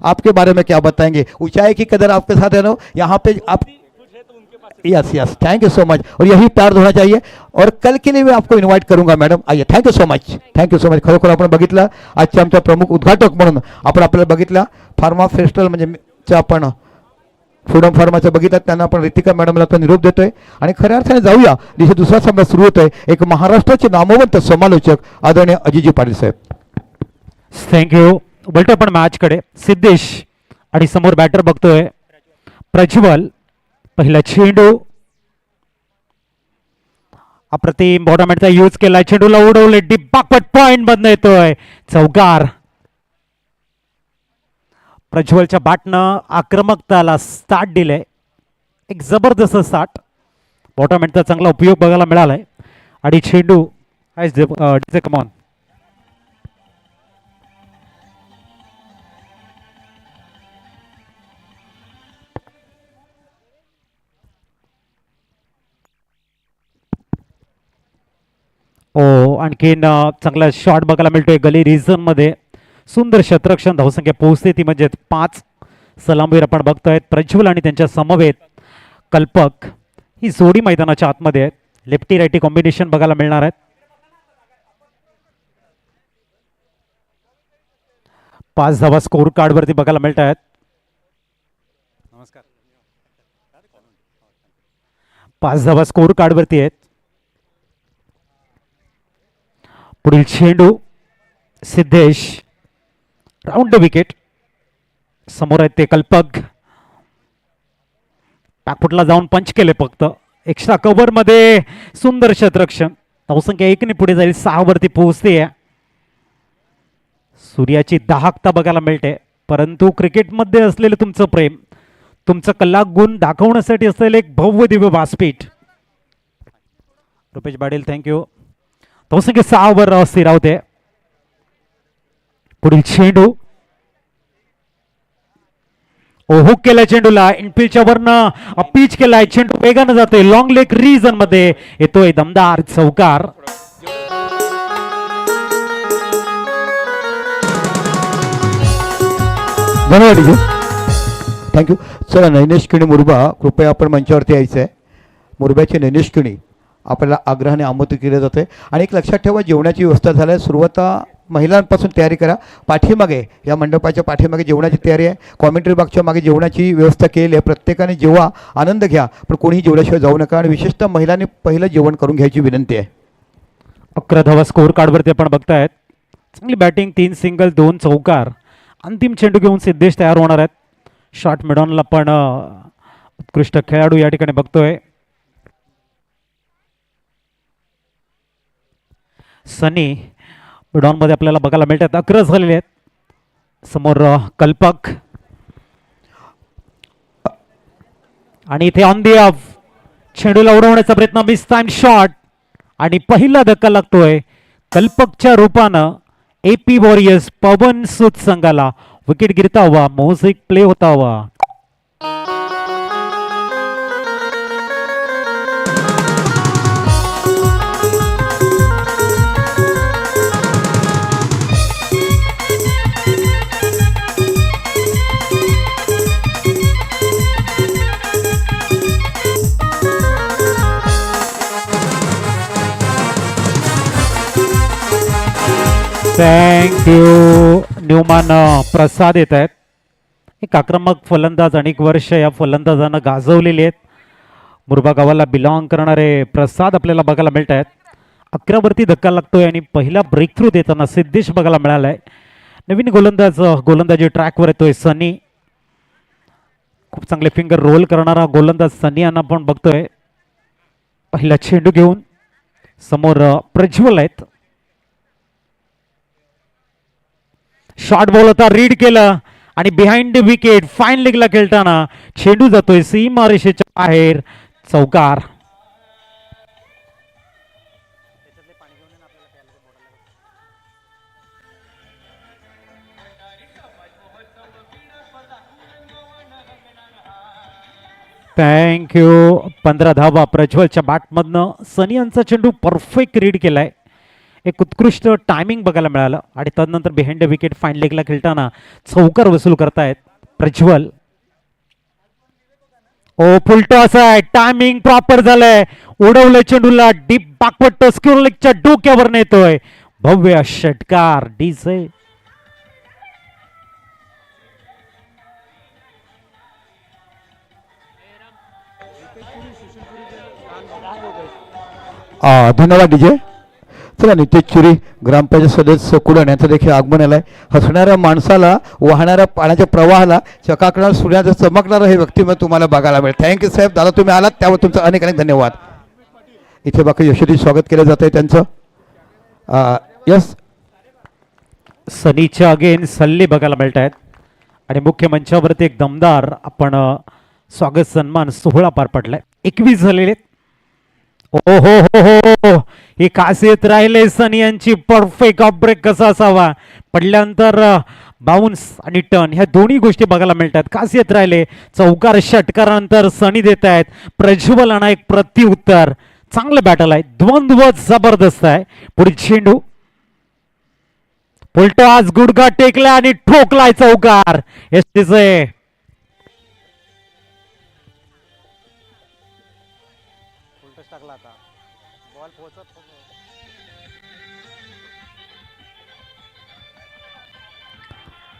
आपके बारे में क्या बताएंगे? ऊंचाई की कदर आपके साथ है ना, यहाँ पे आप। Yes yes, thank you so much, और यही प्यार होना चाहिए। और कल के लिए मैं आपको इन्व्हाइट करूंगा मॅडम, आइए। Thank you so much, thank you so much. खरोखर आपण बघितलं आजचे आमच्या प्रमुख उद्घाटक म्हणून आपण आपल्याला बघितलं फार्मा फेस्टिवल म्हणजे आपण फ्रीडम फार्माचं बघितलं, त्यांना आपण रितिका मॅडमला तो निरोप देतोय आणि खऱ्या अर्थाने जाऊया. दिवशी दुसरा सामना सुरू होतोय. एक महाराष्ट्राचे नामवंत समालोचक आदरणीय अजिजी पाटील साहेब. थँक्यू. बोलतो आपण मॅचकडे. सिद्धेश आणि समोर बॅटर बघतोय प्रज्वल. पहिला चेंडू अप्रतिम बॉटमॅटचा यूज केलाय, चेंडूला उडवले डीप बॅकवर्ड पॉइंट मधनं येतोय चौकार. प्रज्वलच्या बॅटनं आक्रमकताला स्टार्ट दिले, एक जबरदस्त स्टार्ट. बॉटमॅटचा चांगला उपयोग बघायला मिळालाय आणि चेंडू कमॉन. ओ आणखीन चांगला शॉट बघायला मिळतोय गली रिजन मध्ये. सुंदर शतरक्षण, धावसंख्या पोहोचते ती म्हणजे 5. सलामवीर आपण बघतोय प्रज्वल आणि त्यांच्या समवेत कल्पक. ही जोडी मैदानाच्या आतमध्ये आहेत. लेफ्टी राईटी कॉम्बिनेशन बघायला मिळणार आहेत. 5 धावा स्कोर कार्ड वरती बघायला मिळत आहेत. नमस्कार. 5 धावा स्कोर कार्ड वरती आहेत. पुढील चेंडू सिद्धेश, राऊंड द विकेट. समोर आहेत ते कल्पक. बॅकफुटला जाऊन पंच केले फक्त. एक्स्ट्रा कव्हर मध्ये सुंदर शतरक्षण. धावसंख्या 1 ने पुढे जाईल, 6 वरती पोहोचते. सूर्याची दाहकता बघायला मिळते, परंतु क्रिकेटमध्ये असलेलं तुमचं प्रेम, तुमचं कलाक गुण दाखवण्यासाठी असलेलं एक भव्य दिव्य व्यासपीठ. रुपेश पाटील थँक्यू. धावसंख्या 6 वर स्थिरावते. पुढील चेंडू हुक केलाय, चेंडूला इनफिल्डच्या वरनं पिच केलाय, चेंडू वेगानं जातोय, लॉंग लेग रिजन मध्ये येतोय दमदार चौकार. धन्यवाद, थँक्यू. चला नैनेश किणी मुरबा, कृपया आपण मंचावरती यायचं आहे. मुरब्याचे नैनेश किणी आपल्याला आग्रहाने आमंत्रित केले जाते. आणि एक लक्षात ठेवा, जेवणाची व्यवस्था झाली. सुरुवात महिलांपासून तयारी करा. पाठीमागे या मंडपाच्या पाठीमागे जेवणाची तयारी आहे. कॉमेंट्री बॉक्सच्या मागे जेवणाची व्यवस्था केली आहे. प्रत्येकाने जेवा, आनंद घ्या, पण कोणीही जेवल्याशिवाय जाऊ नका. आणि विशेषतः महिलांनी पहिलं जेवण करून घ्यायची विनंती आहे. 11 धावा स्कोर कार्डवरती आपण बघतायत. चांगली बॅटिंग, 3 सिंगल 2 चौकार. अंतिम चेंडू घेऊन सिद्धेश तयार होणार आहेत. शॉट मिडॉनला पण उत्कृष्ट खेळाडू या ठिकाणी बघतोय. सनी मिडॉन मध्ये आपल्याला बघायला मिळतात. 11 झालेले आहेत. समोर कल्पक आणि इथे ऑन दी ऑफ चेंडूला उडवण्याचा प्रयत्न, मिस टाइम शॉट आणि पहिला धक्का लागतोय कल्पकच्या रूपानं. एपी वॉरियर्स पवन सूद संघाला विकेट गिरता हुआ, म्युझिक प्ले होता हुआ. थँक्यू. न्यूमॅन प्रसाद येत आहेत. एक आक्रमक फलंदाज, अनेक वर्ष या फलंदाजांना गाजवलेले आहेत. मुरबा गावाला बिलॉंग करणारे प्रसाद आपल्याला बघायला मिळत आहेत. 11 वरती धक्का लागतोय आणि पहिला ब्रेक थ्रू देताना सिद्धेश बघायला मिळालाय. नवीन गोलंदाजी ट्रॅकवर येतोय सनी. खूप चांगले फिंगर रोल करणारा गोलंदाज सनी यांना आपण बघतोय. पहिला चेंडू घेऊन समोर प्रज्वल आहेत. शॉर्ट बॉल होता, रीड केलं आणि बिहाइंड द विकेट फाईन लेगला खेळताना चेंडू जातोय सीमारेषेच्या बाहेर चौकार. थँक्यू. 15 धावा प्रज्वलच्या बॅटमधनं. सनी यांचा चेंडू परफेक्ट रीड केलाय. एक उत्कृष्ट टायमिंग बघायला मिळालं आणि त्यानंतर बिहाइंड द विकेट फाईन लेगला खेळताना चौकार वसूल करतायत प्रज्वल. ओ फुलटॉस आहे, टायमिंग प्रॉपर झालंय, उडवलं चेंडूला डीप बॅकवर्ड स्क्वेअर लेगच्या डोक्यावर नेतोय, भव्य षटकार डीजे. धन्यवाद डीजे. चला नितेश चुरी ग्रामपंचायत सदस्य कुडण यांचं देखील आगमन आलंय. हसणाऱ्या माणसाला वाहणाऱ्या पाण्याच्या प्रवाहाला चकाकणार सूर्याचं चमकणारं हे व्यक्तिमत्व तुम्हाला बघायला मिळेल. थँक्यू साहेब, दादा तुम्ही आलात त्यावर तुमचं अनेक अनेक धन्यवाद. इथे बाकी यशोदी स्वागत केलं जात आहे त्यांचं. यस सनीच्या अगेन सल्ले बघायला मिळत आहेत आणि मुख्य मंचावरती एक दमदार आपण स्वागत सन्मान सोहळा पार पडलाय. 21 झालेले. ओ हो हो हो, ही खासियत राहिले सनी यांची. परफेक्ट ऑफ ब्रेक कसा असावा, पडल्यानंतर बाउन्स आणि टर्न ह्या दोन्ही गोष्टी बघायला मिळतात. खासियत राहिले चौकार षटकारानंतर सनी देत आहेत प्रज्वल आणि एक प्रत्युत्तर. चांगलं बॅटल आहे, द्वंद्व जबरदस्त आहे. पुढील चेंडू पुलटो आज गुडघा टेकला आणि ठोकलाय चौकार. एसटीचे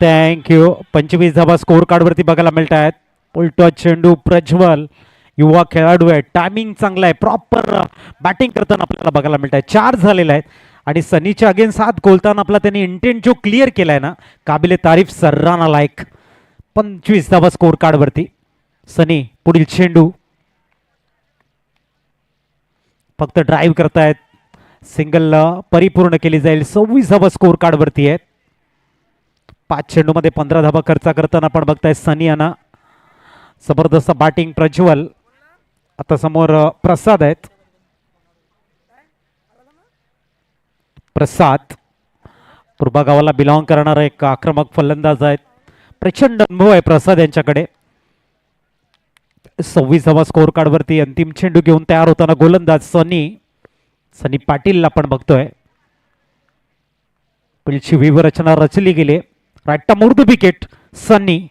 थँक्यू. 25 धावा स्कोर कार्ड वरती बघायला मिळत आहेत. उलटा चेंडू प्रज्वल युवा खेळाडू आहे, टायमिंग चांगला आहे, प्रॉपर बॅटिंग करताना आपल्याला बघायला मिळत आहे. 4 झालेले आहेत आणि सनीच्या अगेन्स्ट 7 गोलताना आपला त्यांनी इंटेंट जो क्लिअर केलाय ना, काबिले तारीफ, सर्राना लायक. 25 धावा स्कोर कार्ड वरती. सनी पुढील चेंडू फक्त ड्राईव्ह करतायत, सिंगल परिपूर्ण केली जाईल. 26 धावा स्कोर कार्ड वरती आहेत. 5 चेंडूमध्ये 15 धावा खर्च करताना आपण बघताय सनी यांना. जबरदस्त बॅटिंग प्रज्वल. आता समोर प्रसाद आहेत. प्रसाद पूर्वा गावाला बिलॉंग करणारा एक आक्रमक फलंदाज आहेत. प्रचंड अनुभव आहे प्रसाद यांच्याकडे. 26 धावा स्कोर कार्ड वरती अंतिम चेंडू घेऊन तयार होताना गोलंदाज सनी पाटील आपण बघतोय. पुढची व्यूहरचना रचली गेली. राईट मुर्द विकेट सनी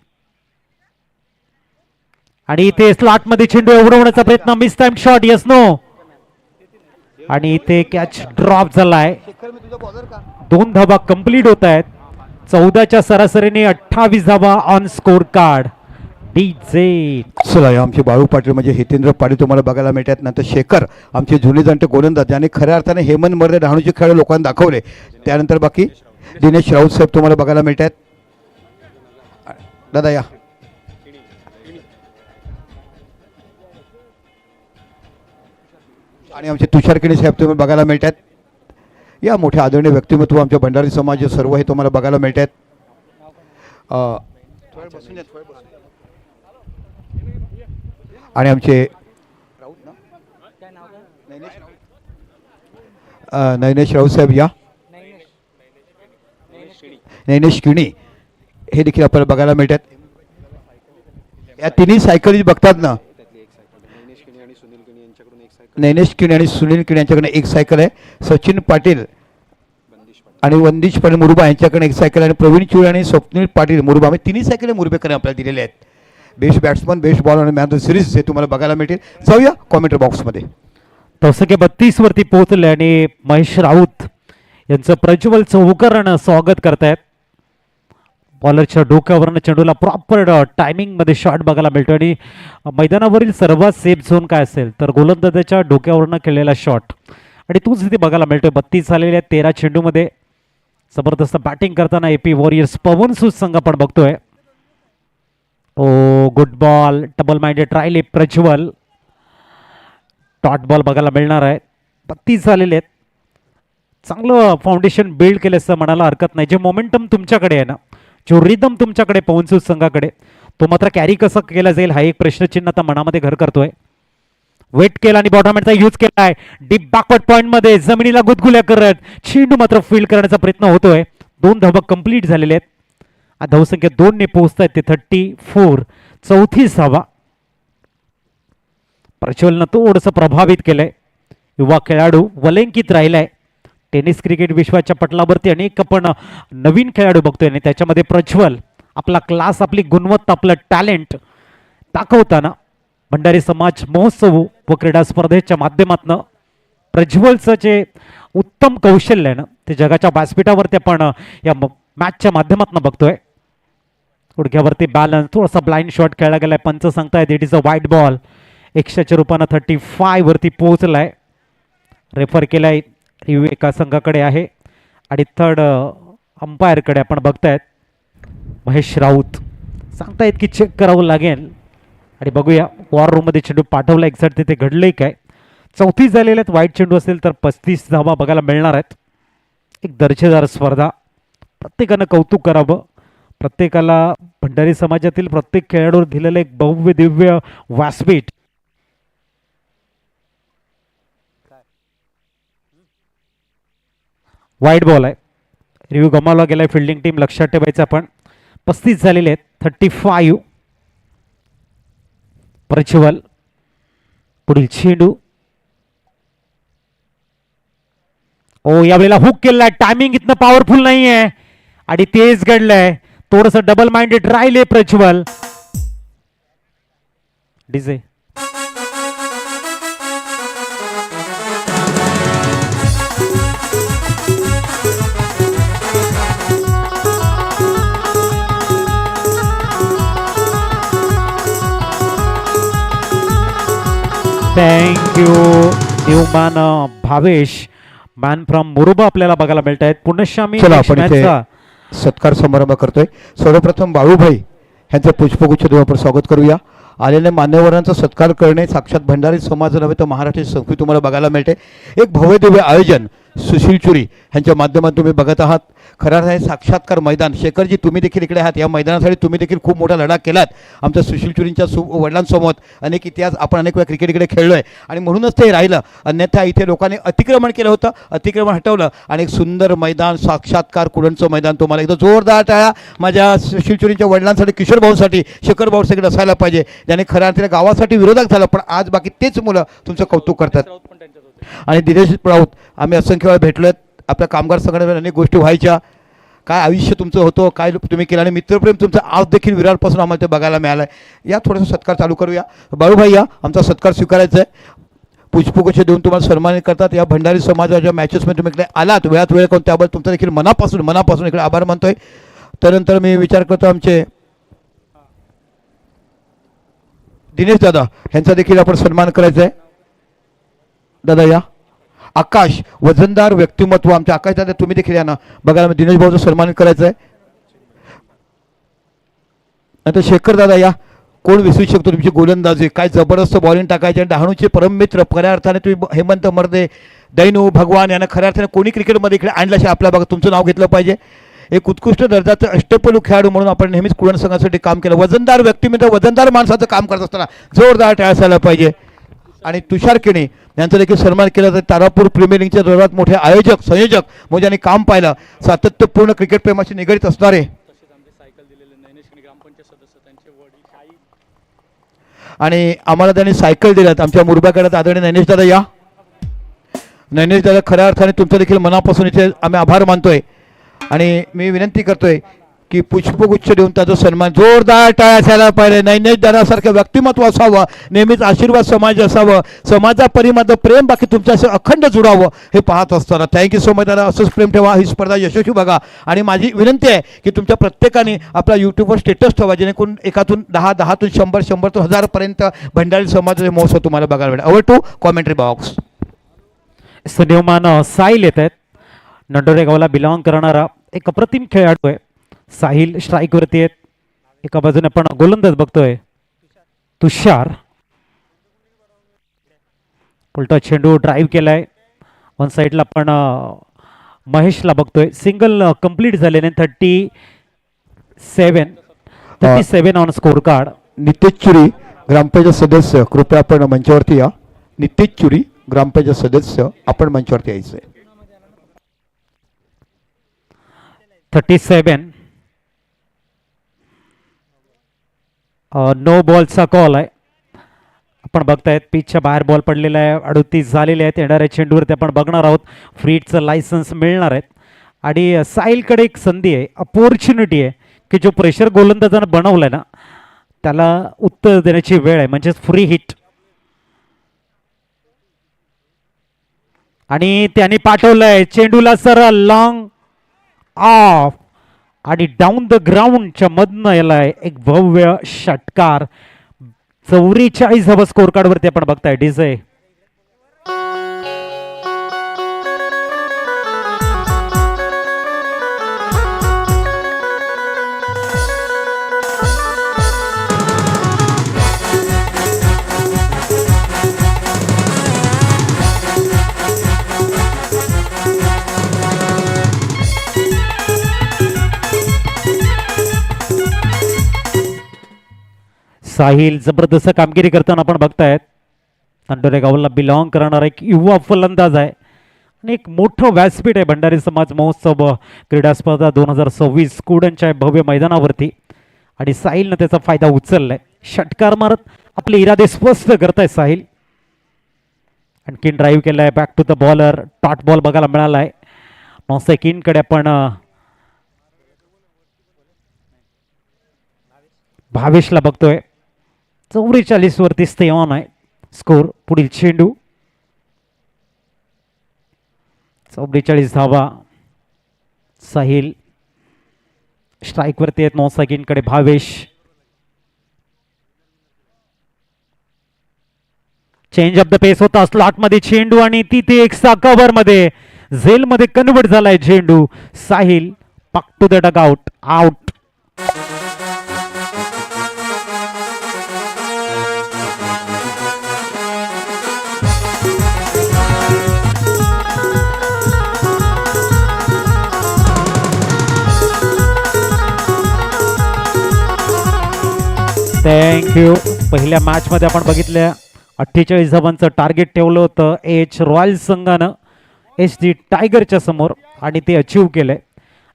आणि इथे स्लॉट मध्ये चेंडू उडवण्याचा प्रयत्न, mistime shot, yes no, आणि इथे कॅच ड्रॉप झालाय. 2 धावा कंप्लीट होत आहेत. 14च्या सरासरीने 28 धावा ऑन स्कोर कार्ड डीजे. चला आमचे बाळू पाटील म्हणजे हितेंद्र पाटील तुम्हाला बघायला मिळतात. नंतर शेखर आमचे जुने जाणते गोलंदाज ज्याने खऱ्या अर्थाने हेमंत मर्दे डहाणूचे खेळ लोकांना दाखवले. त्यानंतर बाकी दिनेश राऊत साहेब तुम्हाला बघायला मिळतात. दादा या. आणि आमचे तुषार किणी साहेब तुम्ही बघायला मिळतात. या मोठ्या आदरणीय व्यक्तिमत्व आमच्या भंडारी समाज सर्व हे तुम्हाला बघायला मिळतात. आणि आमचे नैनेश राऊत साहेब या. नैनेश किणी हे देखील आपल्याला बघायला मिळतात. या तिन्ही सायकल बघतात ना, नैनेश किणी आणि सुनील किणी यांच्याकडे एक सायकल आहे. सचिन पाटील आणि वंदिश पाटील मुरुबा यांच्याकडे एक सायकल, आणि प्रवीण चुळे आणि स्वप्नील पाटील मुरुबा म्हणजे तिन्ही सायकल मुरुबेकडे आपल्याला दिलेले आहेत. बेस्ट बॅट्समन, बेस्ट बॉलर आणि मॅन ऑफ द सिरीज हे तुम्हाला बघायला मिळतील. जाऊया कॉमेंट बॉक्समध्ये. तसं 32 वरती पोहोचले आणि महेश राऊत यांचं प्रज्वल चौकरण स्वागत करतायत. बॉलरच्या डोक्यावरनं चेंडूला प्रॉपर टायमिंग मध्ये शॉट बघायला मिळतो आणि मैदानावरील सर्वात सेफ झोन काय असेल तर गोलंदाजाच्या डोक्यावरनं खेळलेला शॉट, आणि तोच इथे बघायला मिळतोय. 32 झालेल्या 13 चेंडूमध्ये जबरदस्त बॅटिंग करताना एपी वॉरियर्स पवन सूद संघ आपण बघतोय. Oh good ball, double minded trial Prajwal. Dot ball बघायला मिळणार आहे. 32 झालेले आहेत. चांगलं फाउंडेशन बिल्ड केलं असं म्हणायला हरकत नाही. जे मोमेंटम तुमच्याकडे आहे ना, जो रिदम तुमच्याकडे पवन सूद संघाकडे, तो मात्र कॅरी कसं केला जाईल हा एक प्रश्नचिन्ह आता मनामध्ये घर करतोय. वेट केला आणि बॉटमचा यूज केलाय. डीप बॅकवर्ड पॉइंट मध्ये जमिनीला गुदगुल्या करत चेंडू मात्र फील्ड करण्याचा प्रयत्न होतोय. 2 धावा कंप्लीट झालेले आहेत. धावसंख्या 2 ने पोहोचतायत ते 34. 34 धावा. प्रज्वलनं थोडंसं प्रभावित केलंय. युवा खेळाडू वलंकित राहिलाय. टेनिस क्रिकेट विश्वाच्या पटलावरती अनेक आपण नवीन खेळाडू बघतोय आणि त्याच्यामध्ये प्रज्वल आपला क्लास, आपली गुणवत्ता, आपलं टॅलेंट दाखवताना भंडारी समाज महोत्सव व क्रीडा स्पर्धेच्या माध्यमातून प्रज्वलचं जे उत्तम कौशल्य आहे ना ते जगाच्या व्यासपीठावरती आपण या मॅचच्या माध्यमातून बघतोय. गुडघ्यावरती बॅलन्स, थोडासा ब्लाइंड शॉट खेळला गेलाय. पंच सांगतायत इट इज अ वाईट बॉल. 100च्या रूपानं 35 वरती पोहोचलाय. रेफर केलाय. रिव्ह्यू एका संघाकडे आहे आणि थर्ड अंपायरकडे आपण बघतायत महेश राऊत. सांगतायत की चेक करावं लागेल आणि बघूया वॉर रूममध्ये चेंडू पाठवला एक्झॅक्ट तिथे घडलंय काय. 34 झालेले आहेत. वाईट चेंडू असेल तर 35 धावा बघायला मिळणार आहेत. एक दर्जेदार स्पर्धा. प्रत्येकानं कौतुक करावं. प्रत्येकाला भंडारी समाजातील प्रत्येक खेळाडूवर दिलेलं एक भव्य दिव्य व्यासपीठ. वाईट बॉल आहे. रिव्ह्यू गमावला गेलाय. फिल्डिंग टीम लक्षात ठेवायचं आपण. 35 झालेले आहेत. 35. प्रज्वल पुढील चेंडू. ओ यावेळेला हुक केलाय. टायमिंग इथनं पॉवरफुल नाहीये आणि तेच घडलंय. थोडस डबल माइंडेड राहिले Prajwal. DJ thank you Newman Bhavesh man from मुरुबा आपल्याला बघायला मिळत आहेत. पुनश्यामी चला आपण इथे सत्कार समारंभ करतोय. सर्वप्रथम बाळूभाई यांचं पुष्पगुच्छ देऊन आपण स्वागत करूया. आलेल्या मान्यवरांचा सत्कार करणे साक्षात भंडारी समाज नव्हे तर महाराष्ट्र संस्कृती तुम्हाला बघायला मिळते. एक भव्य दिव्य आयोजन सुशील चुरी यांच्या माध्यमातून तुम्ही बघत आहात. खरं आहे साक्षात्कार मैदान. शेखरजी तुम्ही देखील इकडे आहात. या मैदानासाठी तुम्ही देखील खूप मोठा लढा केलात. आमच्या सुशील चुरींच्या वडिलांसमोर अनेक इतिहास आपण अनेक वेळा क्रिकेट इकडे खेळलो आहे आणि म्हणूनच ते राहिलं. अन्यथा इथे लोकांनी अतिक्रमण केलं होतं. अतिक्रमण हटवलं आणि एक सुंदर मैदान साक्षात्कार कुडणचं मैदान. तुम्हाला एकदा जोरदार टाळ्या माझ्या सुशील चुरींच्या वडिलांसाठी, किशोर भाऊसाठी, शेखर भाऊसाठी असायला पाहिजे ज्याने खऱ्या अर्थाने गावासाठी विरोधक झालं. पण आज बाकी तेच मुलं तुमचं कौतुक करतात. आणि दिनेश राऊत आम्ही असंख्य वेळा भेटलोत. आपल्या कामगार संघटनेमध्ये अनेक गोष्टी व्हायच्या. काय आयुष्य तुमचं होतं, काय तुम्ही केलं आणि मित्रप्रेम तुमचं आज देखील विरारपासून आम्हाला ते बघायला मिळालं आहे. या थोडंसं सत्कार चालू करूया. बाळूभाई या आमचा सत्कार स्वीकारायचा आहे. पुष्पगुच्छ देऊन तुम्हाला सन्मानित करतात. या भंडारी समाजाच्या मॅचेसमध्ये तुम्ही इकडे आलात, वेळात वेळ करून त्याबद्दल तुमचा देखील मनापासून इकडे आभार मानतोय. त्यानंतर मी विचार करतो आमचे दिनेश दादा यांचा देखील आपण सन्मान करायचा आहे. दादा या. आकाश वजनदार व्यक्तिमत्व आमच्या आकाश दादा तुम्ही देखील या ना बघायला. दिनेश भाऊचं सन्मानित करायचं आहे. नंतर शेखर दादा या. कोण विसरू शकतो तुमची गोलंदाजी. काय जबरदस्त बॉलिंग टाकायची. आणि डहाणूचे परममित्र खऱ्या अर्थाने तुम्ही हेमंत मर्दे, दैनू भगवान यांना खऱ्या अर्थाने कोणी क्रिकेटमध्ये इकडे आणल्याशिवाय आपल्या बघा तुमचं नाव घेतलं पाहिजे. एक उत्कृष्ट दर्जाचं अष्टपैलू खेळाडू म्हणून आपण नेहमीच कुडण संघासाठी काम केलं. वजनदार व्यक्तिमत्व, वजनदार माणसाचं काम करत असताना जोरदार टाळ्या असायला पाहिजे. आणि तुषार किणी यांचं देखील सन्मान केला तर तारापूर प्रीमियर लीगचे सर्वात मोठे आयोजक संयोजक म्हणजे ज्यांनी काम पाहिलं. सातत्यपूर्ण क्रिकेट प्रेमाशी निगडीत असणारे आणि आम्हाला त्यांनी सायकल दिल्यात आमच्या मुरबाकडे आदरणीय नैनेश दादा या. नैनेश दादा खऱ्या अर्थाने तुमचं देखील मनापासून इथे आम्ही आभार मानतोय. आणि मी विनंती करतोय की पुष्पगुच्छ देऊन त्याचा सन्मान जोरदार टाळ्या असायला पाहिजे. नैनेश दादासारखं व्यक्तिमत्व असावं. नेहमीच आशीर्वाद समाज असावं. समाजा परिमध्ये प्रेम बाकी तुमच्याशी अखंड जुडावं हे पाहत असताना थँक्यू सो मच दादा. असंच प्रेम ठेवा. ही स्पर्धा यशस्वी बघा. आणि माझी विनंती आहे की तुमच्या प्रत्येकाने आपला यूट्यूबवर स्टेटस ठेवा जेणेकरून एकातून 10 100 100 1000 पर्यंत भंडारी समाजाचे महोत्सव तुम्हाला बघायला मिळेल. Over to commentary box. New man Sahil येत आहेत. नंडोरे गावाला बिलॉंग करणारा एक अप्रतिम खेळाडू आहे. साहिल स्ट्राईक वरती आहेत. एका बाजूने आपण गोलंदाज बघतोय तुषार. उलटा चेंडू ड्राईव्ह केलाय. वन साईडला आपण महेशला बघतोय. सिंगल कंप्लीट झालेले 37 ऑन स्कोर कार्ड. नितेश चुरी ग्रामपंचायत सदस्य कृपया आपण मंचावरती या. नितेश चुरी ग्रामपंचायत सदस्य आपण मंचावरती यायचं आहे. 37 नो बॉलचा कॉल आहे. आपण बघतायत पिचच्या बाहेर बॉल पडलेला आहे, 38 झालेले आहेत. येणाऱ्या चेंडूवरती आपण बघणार आहोत. फ्रीटचं लायसन्स मिळणार आहेत आणि साहिलकडे एक संधी आहे, अपॉर्च्युनिटी आहे की जो प्रेशर गोलंदाजानं बनवलाय ना त्याला उत्तर देण्याची वेळ आहे, म्हणजेच फ्री हिट. आणि त्यांनी पाठवलंय चेंडूला सरळ लॉंग ऑफ आणि डाऊन द ग्राउंडच्या मधनं याला एक भव्य षटकार. 44 हवं स्कोर कार्ड वरती आपण बघताय. डीजे साहिल जबरदस्त कामगिरी करताना आपण बघतायत. तंडोरे गावाला बिलॉंग करणारा एक युवा फलंदाज आहे आणि एक मोठं व्यासपीठ आहे भंडारी समाज महोत्सव क्रीडा स्पर्धा 2026 कुडनच्या भव्य मैदानावरती आणि साहिलनं त्याचा फायदा उचललाय. षटकार मारत आपले इरादे स्पष्ट करताय साहिल. आणखीन ड्राईव्ह केलाय बॅक टू द बॉलर. टॉट बॉल बघायला मिळालाय. नॉसेकिनकडे आपण भावेशला बघतोय. 44 वरती स्टे ऑन आहे स्कोर. पुढील चेंडू 44 धावा. साहिल स्ट्राईक वरती आहेत. नॉसेकिनकडे भावेश. चेंज ऑफ द पेस होता स्लॉट मध्ये चेंडू आणि तिथे एक कव्हर मध्ये झेल मध्ये कन्वर्ट झालाय चेंडू. Sahil back to the dugout. Out. Thank you. पहिल्या मॅच मध्ये आपण बघितलं 48 धावांचं टार्गेट ठेवलं होतं एच रॉयल संघानं एच डी टायगरच्या समोर आणि ते अचीव केलंय.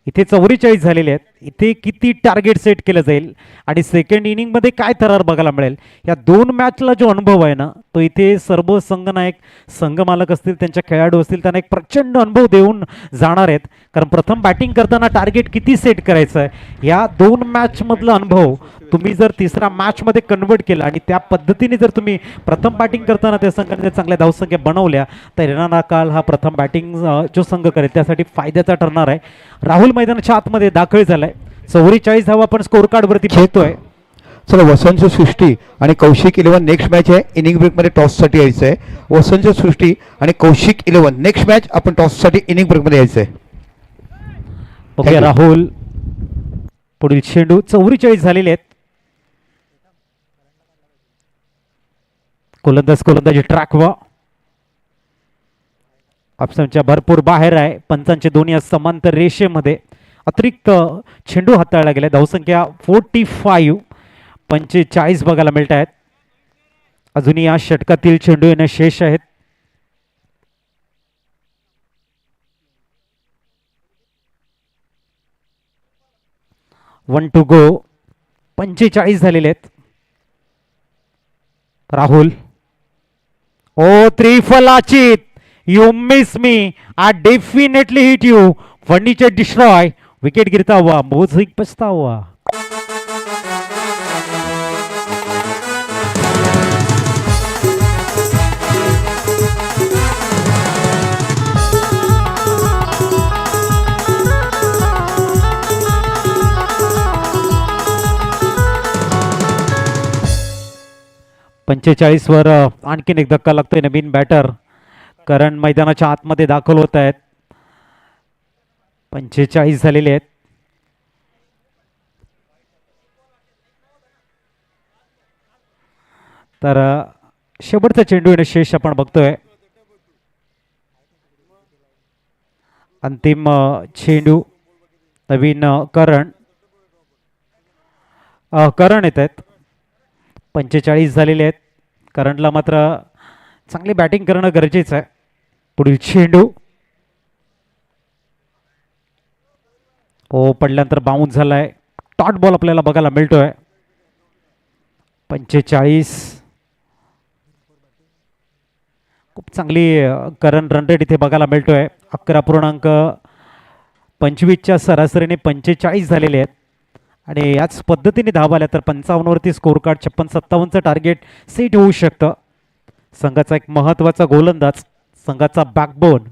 इथे 44 झालेले आहेत. इथे किती टार्गेट सेट केलं जाईल आणि सेकंड इनिंग मध्ये काय थरार बघायला मिळेल. या दोन मॅचला जो अनुभव आहे ना तो इथे सर्व संघनायक संघमालक असतील त्यांच्या खेळाडू असतील त्यांना एक प्रचंड अनुभव देऊन जाणार आहेत. कारण प्रथम बॅटिंग करताना टार्गेट किती सेट करायचं आहे या दोन मॅच मधला अनुभव तुम्ही जर तिसऱ्या मॅच मध्ये कन्वर्ट केला आणि त्या पद्धतीने जर तुम्ही प्रथम बॅटिंग करताना त्या संघाने जर चांगल्या धावसंख्या बनवल्या तर येणारा काळ हा प्रथम बॅटिंग जो संघ करेल त्यासाठी फायद्याचा ठरणार आहे. राहुल मैदानाच्या आतमध्ये दाखल झालाय. 44 धावा आपण स्कोर कार्ड वरती घेतोय. चला वसंत सृष्टी आणि कौशिक 11 नेक्स्ट मॅच आहे. इनिंग ब्रेक मध्ये टॉस साठी यायचं आहे. वसंत सृष्टी आणि कौशिक 11 नेक्स्ट मॅच आपण टॉस साठी इनिंग ब्रेक मध्ये यायचं आहे. ओके राहुल. पुढील चेंडू 44 झालेले आहेत. गोलंदाजी ट्रॅक व ऑप्शनच्या भरपूर बाहेर आहे. पंचांचे दोन्ही समांतर रेषेमध्ये अतिरिक्त चेंडू हाताळला गेला. धावसंख्या 45 45 बघायला मिळत आहेत. अजूनही या षटकातील चेंडू येणे शेष आहेत. One to go. 45 झालेले आहेत. राहुल. ओ त्रिफलाचित. You miss me. I definitely hit you. Furniture destroy. Wicket गिरता हुआ मोजिक बचता हुआ. पंचेचाळीस वर आणखीन एक धक्का लागतोय. नवीन बॅटर करण मैदानाच्या आतमध्ये दाखल होत आहेत. 45 झालेले आहेत. तर शेवटचा चेंडू येणे शेष आपण बघतोय. अंतिम चेंडू नवीन करण येत आहेत. 45 झालेले आहेत. करणला मात्र चांगली बॅटिंग करणं गरजेचं आहे. पुढील चेंडू पडल्यानंतर बाउन्स झालाय. टॉट बॉल आपल्याला बघायला मिळतोय. 45 खूप चांगली करंट रन रेट इथे बघायला मिळतोय. 11.25च्या सरासरीने 45 झालेले आहेत आणि याच पद्धतीने धावा आल्या तर 55वरती स्कोर कार्ड 56-57चं टार्गेट सेट होऊ शकतं. संघाचा एक महत्त्वाचा गोलंदाज, संघाचा बॅकबोन,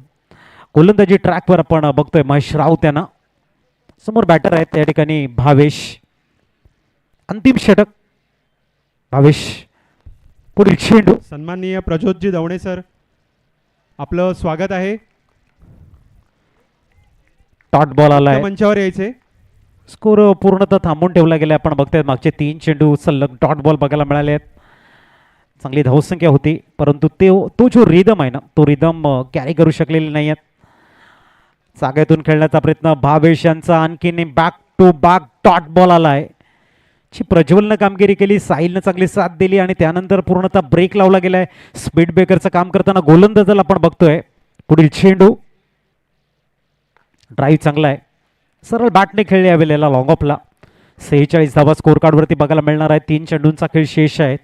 गोलंदाजी ट्रॅकवर आपण बघतोय महेश राऊत यांना. समोर बॅटर आहेत त्या ठिकाणी भावेश. अंतिम षटक भावेश. पुढील चेंडू. सन्माननीय प्रज्योतजी दवणे सर, आपलं स्वागत आहे. टॉट बॉल आलाय. मंचावर यायचे. स्कोर पूर्णतः थांबून ठेवला गेला. आपण बघतोय मागचे 3 चेंडू सलग डॉट बॉल बघायला मिळाले आहेत. चांगली धावसंख्या होती परंतु तो जो रिदम आहे ना तो रिदम कॅरी करू शकलेली नाही आहेत. जागेतून खेळण्याचा प्रयत्न भावेश यांचा. आणखीन back to back dot ball आलाय. ची प्रज्वलनं कामगिरी केली, साहिलनं चांगली साथ दिली आणि त्यानंतर पूर्णतः ब्रेक लावला गेलाय. स्पीड ब्रेकरचं काम करताना गोलंदाजाला आपण बघतोय. पुढील चेंडू. ड्राईव्ह चांगला आहे. सरळ बॅटने खेळले यावेळेला लॉंग ऑफला. 46 धावा स्कोर कार्डवरती बघायला मिळणार आहे. 3 चेंडूंचा खेळ शेष आहे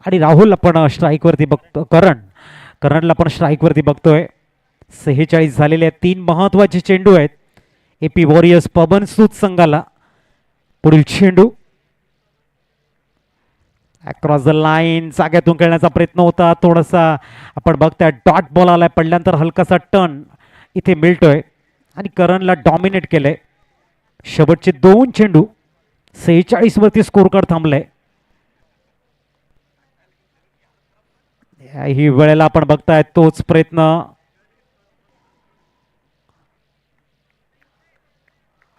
आणि राहुल आपण स्ट्राईकवरती बघतो. करणला आपण स्ट्राईकवरती बघतोय. 46 झालेले आहेत. 3 महत्त्वाचे चेंडू आहेत AP वॉरियर्स पवन सूद संघाला. पुढील चेंडू. Across the line. जाग्यातून खेळण्याचा प्रयत्न होता. थोडासा आपण बघताय डॉट बॉल आलाय. पडल्यानंतर हलकासा टर्न इथे मिळतोय आणि करणला डॉमिनेट केलंय. शेवटचे 2 चेंडू. 46 वरती स्कोर कार्ड थांबलंय. ही वेळेला आपण बघताय तोच प्रयत्न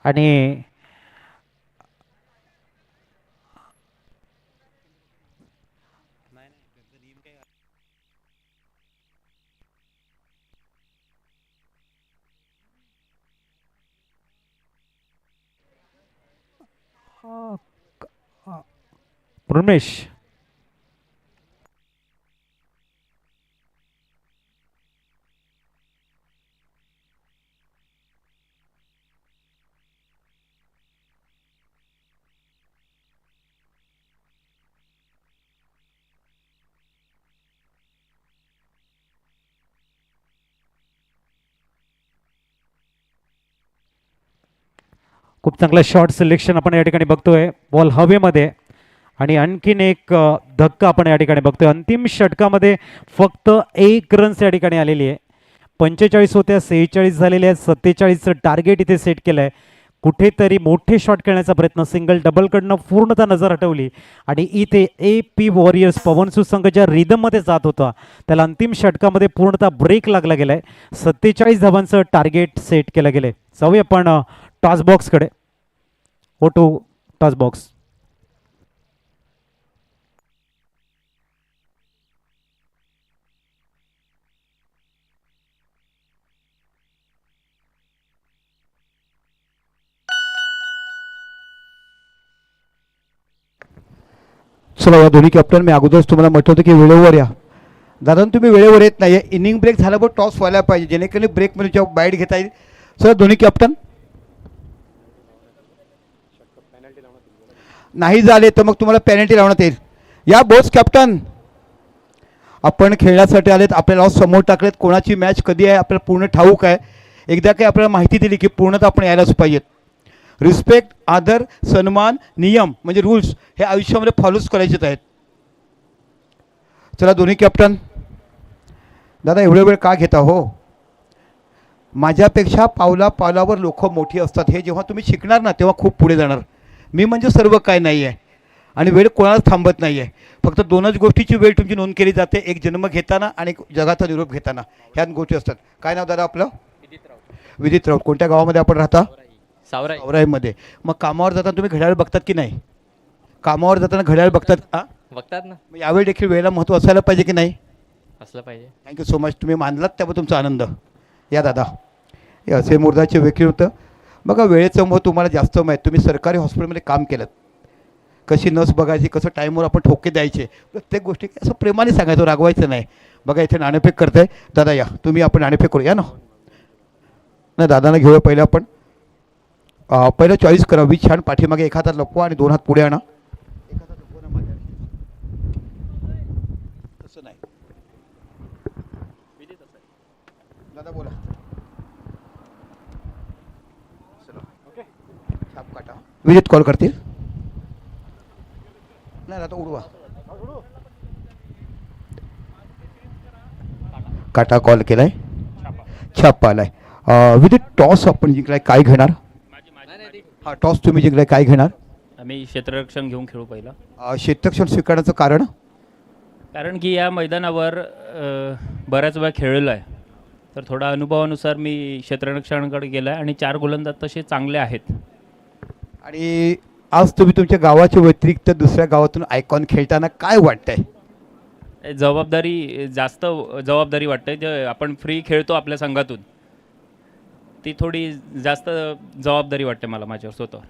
आणि रमेश खूप चांगला शॉट सिलेक्शन आपण या ठिकाणी बघतोय. बॉल हवेमध्ये आणि आणखीन एक धक्का आपण या ठिकाणी बघतोय. अंतिम षटकामध्ये फक्त 1 रन्स या ठिकाणी आलेली आहे. 45 होत्या, 46 झालेले आहेत. 47चं टार्गेट इथे सेट केलं आहे. कुठेतरी मोठे शॉट खेळण्याचा प्रयत्न सिंगल डबलकडनं पूर्णतः नजर हटवली आणि इथे AP वॉरियर्स पवनसूद संघ ज्या रिदममध्ये जात होता त्याला अंतिम षटकामध्ये पूर्णतः ब्रेक लागला गेलाय. 47 धावांचं टार्गेट सेट केलं गेलंय. जाऊया आपण टॉस बॉक्सकडे. Oh to toss box. चला या दोन्ही कॅप्टन, मी अगोदरच तुम्हाला म्हटलं होतं की वेळेवर या. दादा तुम्ही वेळेवर येत नाही आहे. इनिंग ब्रेक झाला पण टॉस व्हायला पाहिजे जेणेकरून ब्रेकमध्ये जेव्हा बाईट घेता येईल. चला दोन्ही कॅप्टन. नाही झाले तर मग तुम्हाला पेनल्टी लावण्यात येईल. या बोस कॅप्टन, आपण खेळण्यासाठी आलेत. आपल्याला समोर टाकलेत. कोणाची मॅच कधी आहे आपल्याला पूर्ण ठाऊक आहे. एकदा काही आपल्याला माहिती दिली की पूर्णतः आपण यायलाच पाहिजेत. रिस्पेक्ट, आदर, सन्मान, नियम म्हणजे रूल्स हे आयुष्यामध्ये फॉलोच करायचेच आहेत. चला दोन्ही कॅप्टन. दादा एवढे वेळ का घेता हो? माझ्यापेक्षा पावला पावलावर लोक मोठी असतात. हे जेव्हा तुम्ही शिकणार ना तेव्हा खूप पुढे जाणार. मी म्हणजे सर्व काय नाही आहे आणि वेळ कोणालाच थांबत नाही आहे. फक्त 2च गोष्टीची वेळ तुमची नोंद केली जाते. एक जन्म घेताना आणि एक जगाचा निरोप घेताना. ह्याच गोष्टी असतात. काय नाव दादा आपलं? विदित राऊत. कोणत्या गावामध्ये आपण राहता? सावराईमध्ये. मग कामावर जाताना तुम्ही घड्याळ बघतात की नाही? कामावर जाताना घड्याळ बघतात? बघतात ना. यावेळी देखील वेळेला महत्त्व असायला पाहिजे की नाही? असलं पाहिजे. Thank you so much. तुम्ही मानलात त्यामुळे तुमचा आनंद. या दादा. हे असे मुर्दाचे व्यक्ती होतं. बघा वेळेचं महत्त्व तुम्हाला जास्त माहीत. तुम्ही सरकारी हॉस्पिटलमध्ये काम केलं. कशी नस बघायची, कसं टाईमवर आपण ठोके द्यायचे, प्रत्येक गोष्टी असं प्रेमाने सांगायचं, रागवायचं नाही. बघा इथे नाणेफेक करताय. दादा या तुम्ही, आपण नाणेफेक करू या ना. नाही दादांना घेऊया पहिलं आपण. पहिलं चॉईस करा. वीज छान पाठीमागे 1 हातात लपवा आणि 2 हात पुढे आणा. 1 हातात लपवा ना माझ्या. तसं नाही. विजित कॉल करतील. नाही आता उडवा. काटा कॉल केलाय, छापा आलाय. विजित टॉस आपण जिंकलाय, काय घेणार? हा टॉस तुम्ही जिंकलाय, काय घेणार? आम्ही क्षेत्ररक्षण घेऊन खेळू पहिला, क्षेत्ररक्षण स्वीकारण्याचं कारण? कारण की या मैदानावर बऱ्याच वेळा खेळलेलो आहे, तर थोडा अनुभवानुसार मी क्षेत्ररक्षणाकडे गेलो आहे आणि 4 गोलंदाज तसे चांगले आहेत. आणि आज तुम्ही तुमच्या गावाच्या व्यतिरिक्त दुसऱ्या गावातून आयकॉन खेळताना काय वाटतंय? जास्त जबाबदारी वाटते. जे आपण फ्री खेळतो आपल्या संघातून, ती थोडी जास्त जबाबदारी वाटते मला माझ्यावर स्वतःवर.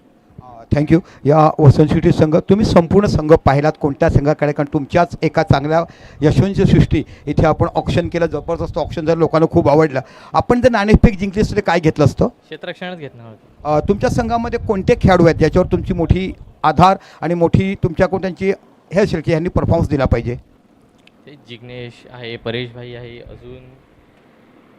थँक्यू. या वसंत सिटी संघ तुम्ही संपूर्ण संघ पाहिलात कोणत्या संघाकडे? कारण तुमच्याच एका चांगल्या यशवंत सृष्टी इथे आपण ऑप्शन केलं, जबरदस्त ऑप्शन झालं, लोकांना खूप आवडलं. आपण जर नाणेफेक जिंकली असते काय घेतलं असतं? क्षेत्ररक्षणच घेतलं होतं. तुमच्या संघामध्ये कोणते खेळाडू आहेत ज्याच्यावर तुमची मोठी आधार आणि मोठी तुमच्याकडून त्यांची हे असेल की ह्यांनी परफॉर्मन्स दिला पाहिजे? जिग्नेश आहे, परेश भाई आहे, अजून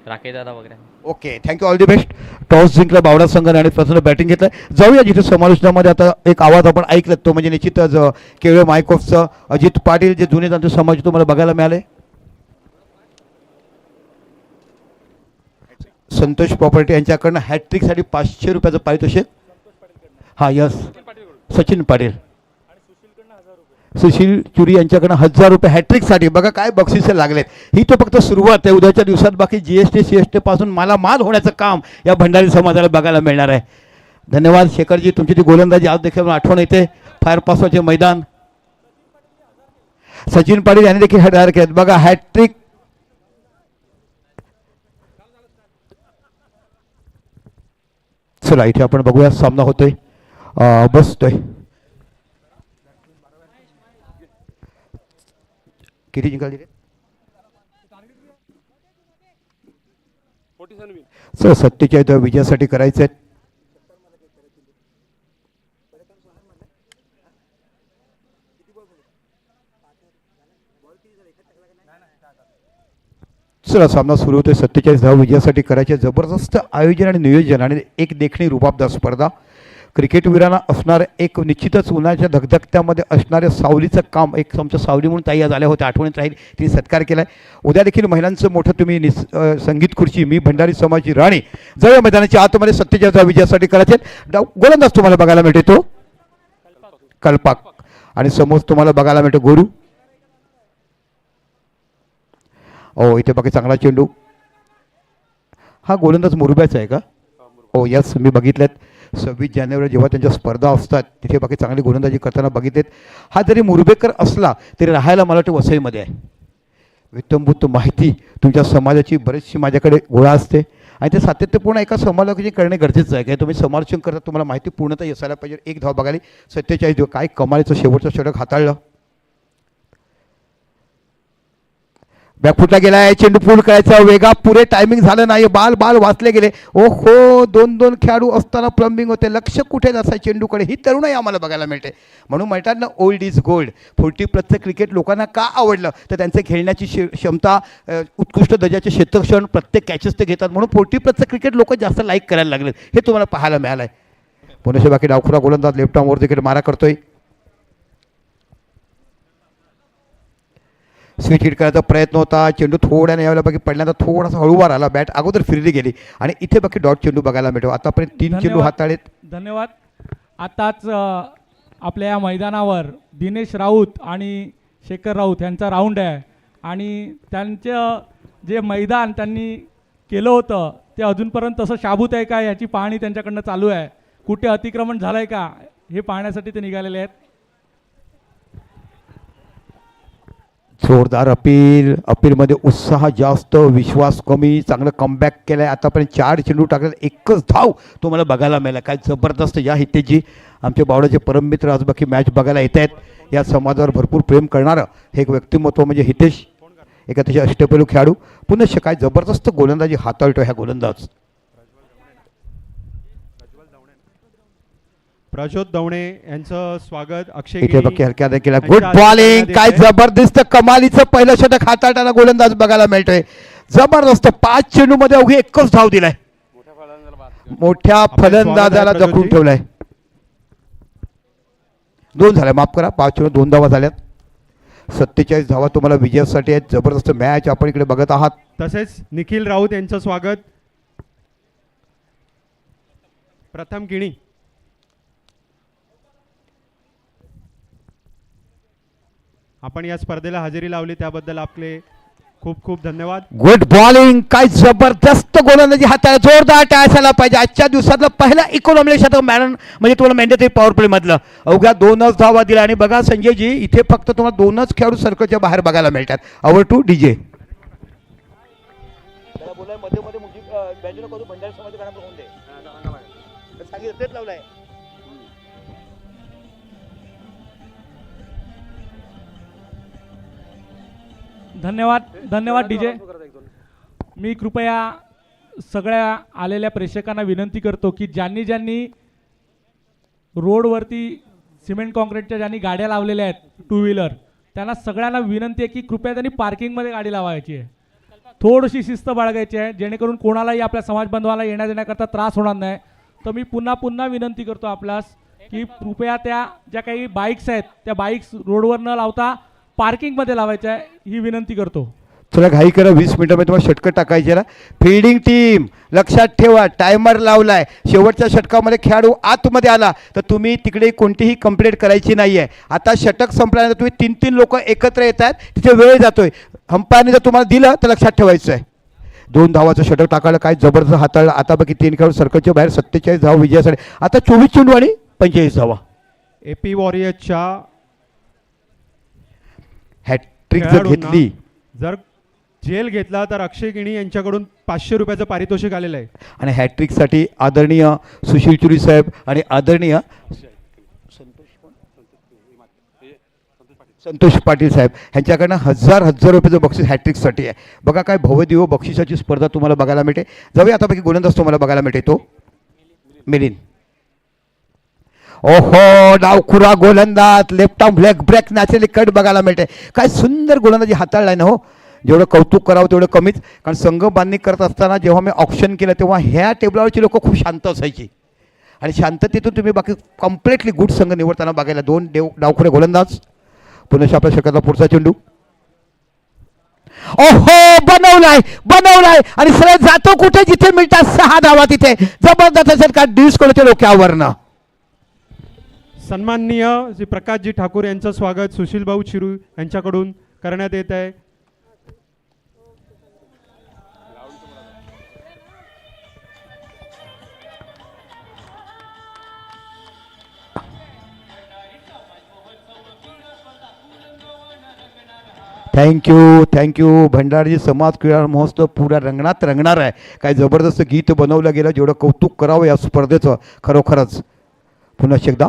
राकेश दादा वगैरे. Okay, thank you, all the best. Toss जिंकला बावडा संघाने आणि प्रथम बॅटिंग घेतलं. जाऊया जिथे समालोचनामध्ये आता एक आवाज आपण ऐकलं तो म्हणजे निश्चितच केवळ मायकोफचं अजित पाटील जे जुने त्यांचे समाज तुम्हाला बघायला मिळाले. संतोष प्रॉपर्टी यांच्याकडनं हॅट्रिकसाठी 500 रुपयाचं पारितोषिक. हां यस, सचिन पाटील. सुशील चुरी यांच्याकडनं 1000 रुपये हॅट्रिकसाठी. बघा काय बक्षिसे लागलेत. ही तो फक्त सुरुवात आहे. उद्याच्या दिवसात बाकी GST CST पासून मालामाल होण्याचं काम या भंडारी समाजाला बघायला मिळणार आहे. धन्यवाद शेखरजी, तुमची ती गोलंदाजी आज देखील आठवण येते. फायर पासवाचे मैदान. सचिन पाटील यांनी देखील तयार केलेत. बघा हॅट्रिक. चला इथे आपण बघूया सामना होतोय, बसतोय. किती जिंकले? 47 विजयासाठी करायचे आहेत. चला सामना सुरू होतोय. 47 धावा विजयासाठी करायचे. जबरदस्त आयोजन आणि नियोजन आणि एक देखणी रुबाबदार स्पर्धा. क्रिकेटवीरांना असणारं एक निश्चितच उन्हाच्या धगधगत्यामध्ये असणाऱ्या सावलीचं काम. एक आमच्या सावली म्हणून ताई आज आल्या होत्या, आठवणीत राहील, तिने सत्कार केला आहे. उद्या देखील महिलांचं मोठं तुम्ही संगीत खुर्ची मी भंडारी समाजाची राणी जवळ मैदानाच्या आतमध्ये 47 विजयासाठी करायचे. गोलंदाज तुम्हाला बघायला मिळते तो कल्पाक आणि समोर तुम्हाला बघायला मिळतो गोरू. ओ इथे बाकी चांगला चेंडू. हा गोलंदाज मुरब्याचा आहे का? हो यस, मी बघितलेत. 26 जानेवारी जेव्हा त्यांच्या स्पर्धा असतात तिथे बाकी चांगली गोलंदाजी करताना बघितलेत. हा जरी मुरबेकर असला तरी राहायला मला वाटतं वसईमध्ये आहे. वित्तंभूत माहिती तुमच्या समाजाची बरीचशी माझ्याकडे गोळा असते आणि ते सातत्यपूर्ण एका समालोचना करणे गरजेचं आहे. काय तुम्ही समालोचन करता तुम्हाला माहिती पूर्णतः असायला पाहिजे. एक धाव बघाली 47 दिवस. काय कमालीचं शेवटचं षटक हाताळलं. बॅकफुटला गेलाय, चेंडू पूल करायचा, वेगा पुरे टायमिंग झालं नाही, बाल वाचले गेले. ओहो, 2-2 खेळाडू असताना प्लंबिंग होते. लक्ष कुठे जायचं चेंडूकडे. ही तरुणाई आम्हाला बघायला मिळते. म्हणून म्हणतात ना ओल्ड इज गोल्ड. 40+ क्रिकेट लोकांना का आवडलं तर त्यांचे खेळण्याची क्षमता, उत्कृष्ट दर्जाचे क्षेत्ररक्षण, प्रत्येक कॅचेस ते घेतात. म्हणून 40+ क्रिकेट लोक जास्त लाईक करायला लागलेत. हे तुम्हाला पाहायला मिळालं आहे. पुण्याच्या बाकी डावखुरा गोलंदाज लेफ्ट आर्मवर देखील मारा करतोय. स्विच हिट करायचा प्रयत्न होता. चेंडू थोड्याने यावेळेला बाकी पडल्यानंतर थोडासा हळूवार आला. बॅट अगोदर फिरली गेली आणि इथे बाकी डॉट चेंडू बघायला मिळतो. आतापर्यंत 3 चेंडू हाताळलेत. धन्यवाद. आताच आपल्या या मैदानावर दिनेश राऊत आणि शेखर राऊत यांचा राऊंड आहे आणि त्यांचं जे मैदान त्यांनी केलं होतं ते अजूनपर्यंत तसं शाबूत आहे का याची पाहणी त्यांच्याकडनं चालू आहे. कुठे अतिक्रमण झालं आहे का हे पाहण्यासाठी ते निघालेले आहेत. जोरदार अपीलमध्ये उत्साह जास्त, विश्वास कमी. चांगलं कमबॅक केलं आहे. आतापर्यंत 4 चेंडू टाकले, एकच धाव तुम्हाला बघायला मिळाला. काय जबरदस्त. या हितेजी आमच्या बावड्याचे परममित्र आज बाकी मॅच बघायला येत आहेत. या समाजावर भरपूर प्रेम करणारं हे एक व्यक्तिमत्व म्हणजे हितेश, एक अतिशय अष्टपैलू खेळाडू. पुन्हा काय जबरदस्त गोलंदाजी हाताळतो ह्या गोलंदाज. प्रज्योत दवणे यांचं स्वागत. अक्षय इथे बाकी हलक्या केला. Good bowling. काय जबरदस्त कमालीचं पहिलं षटक हाताळताना गोलंदाज बघायला मिळतोय. जबरदस्त. 5 चेंडू मध्ये अवघी एकच धाव दिलाय. मोठ्या फलंदाजाला जखडून ठेवलाय. 2 झाल्या, माफ करा, 5 चेंडू 2 धावा झाल्यात. 47 धावा तुम्हाला विजयासाठी आहेत. जबरदस्त मॅच आपण इकडे बघत आहात. तसेच निखिल राऊत यांचं स्वागत. प्रथम किणी. आपण या स्पर्धेला हजेरी लावली त्याबद्दल आपले खूप खूप धन्यवाद. गुड बॉलिंग, काय जबरदस्त गोलंदाजी हाताळा, जोरदार टाळायला पाहिजे. आजच्या दिवसातलं पहिला इकॉनॉमिक शतक मॅडम म्हणजे तुम्हाला मॅन्डेटरी पॉवर प्ले मधलं. अवघ्या 2च धावा दिल्या आणि बघा संजयजी इथे फक्त तुम्हाला 2च खेळाडू सर्कलच्या बाहेर बघायला मिळतात. Over two DJ. धन्यवाद डीजे. मी कृपया सगळ्या आलेल्या प्रेक्षकांना विनंती करतो की ज्यांनी रोडवरती सिमेंट कॉन्क्रीटच्या ज्यांनी गाड्या लावलेल्या आहेत 2 व्हीलर, त्यांना सगळ्यांना विनंती आहे की कृपया त्यांनी पार्किंगमध्ये गाडी लावायची आहे. थोडीशी शिस्त बाळगायची आहे जेणेकरून कोणालाही आपल्या समाज बांधवाला येण्या देण्याकरता त्रास होणार नाही. तर मी पुन्हा विनंती करतो आपल्यास की कृपया त्या ज्या काही बाईक्स आहेत त्या बाईक्स रोडवर न लावता पार्किंगमध्ये लावायच्या आहे ही विनंती करतो. थोडा घाई करा, 20 मिनिटांमध्ये तुम्हाला षटकं टाकायचे ना. फिल्डिंग टीम लक्षात ठेवा, टायमर लावलाय. शेवटच्या षटकामध्ये खेळाडू आतमध्ये आला तर तुम्ही तिकडे कोणतीही कंप्लेंट करायची नाही आहे. आता षटक संपल्यानंतर तुम्ही 3 लोक एकत्र येत आहेत, तिथे वेळ जातोय. अंपायरने जर तुम्हाला दिलं तर लक्षात ठेवायचं आहे. 2 धावाचं षटक टाकायला काय जबरदस्त हाताळलं. आता बाकी 3 खेळाडू सर्कलच्या बाहेर. 47 धावा विजयासाठी. आता 24 चेंडू आणि 45 धावा. AP वॉरियर्सच्या हॅट्रिक जर घेतली, जर जेल घेतला तर अक्षय किणी यांच्याकडून 500 रुपयाचं पारितोषिक आलेलं आहे. आणि हॅट्रिकसाठी आदरणीय सुशील चुरी साहेब आणि आदरणीय संतोष पाटील साहेब यांच्याकडनं 1000 रुपयाचं बक्षीस हॅट्रिकसाठी आहे. बघा काय भव्यदिव्य बक्षिसाची स्पर्धा तुम्हाला बघायला मिळते. जाऊया आतापैकी गोलंदाज तुम्हाला बघायला मिळते तो मिलिंद. ओहो, डावखुरा गोलंदाज, left arm leg break naturally cut बघायला मिळते. काय सुंदर गोलंदाजी हाताळलाय ना हो. जेवढं कौतुक करावं तेवढं कमीच. कारण संघ बांधणी करत असताना जेव्हा मी ऑप्शन केलं तेव्हा ह्या टेबलावरची लोक खूप शांत असायची आणि शांततेतून तुम्ही बाकी कम्प्लिटली गुड संघ निवडताना बघायला. 2 डावखुरे गोलंदाज. पुन्हा आपल्या षटकाचा पुढचा चेंडू. ओहो, बनवलाय आणि सरळ जातो कुठे जिथे मिळतात 6 धावा तिथे. जबरदस्त षटकार डिस कोलच्या डोक्यावरनं. सन्माननीय श्री प्रकाशजी ठाकूर यांचं स्वागत सुशील भाऊ चिरू यांच्याकडून करण्यात येत आहे. थँक्यू. भंडारी समाज क्रीडा महोत्सव पुरा रंगणात रंगणार आहे. काय जबरदस्त गीत बनवलं गेलं. जेवढं कौतुक करावं या स्पर्धेचं खरोखरच. पुन्हा एकदा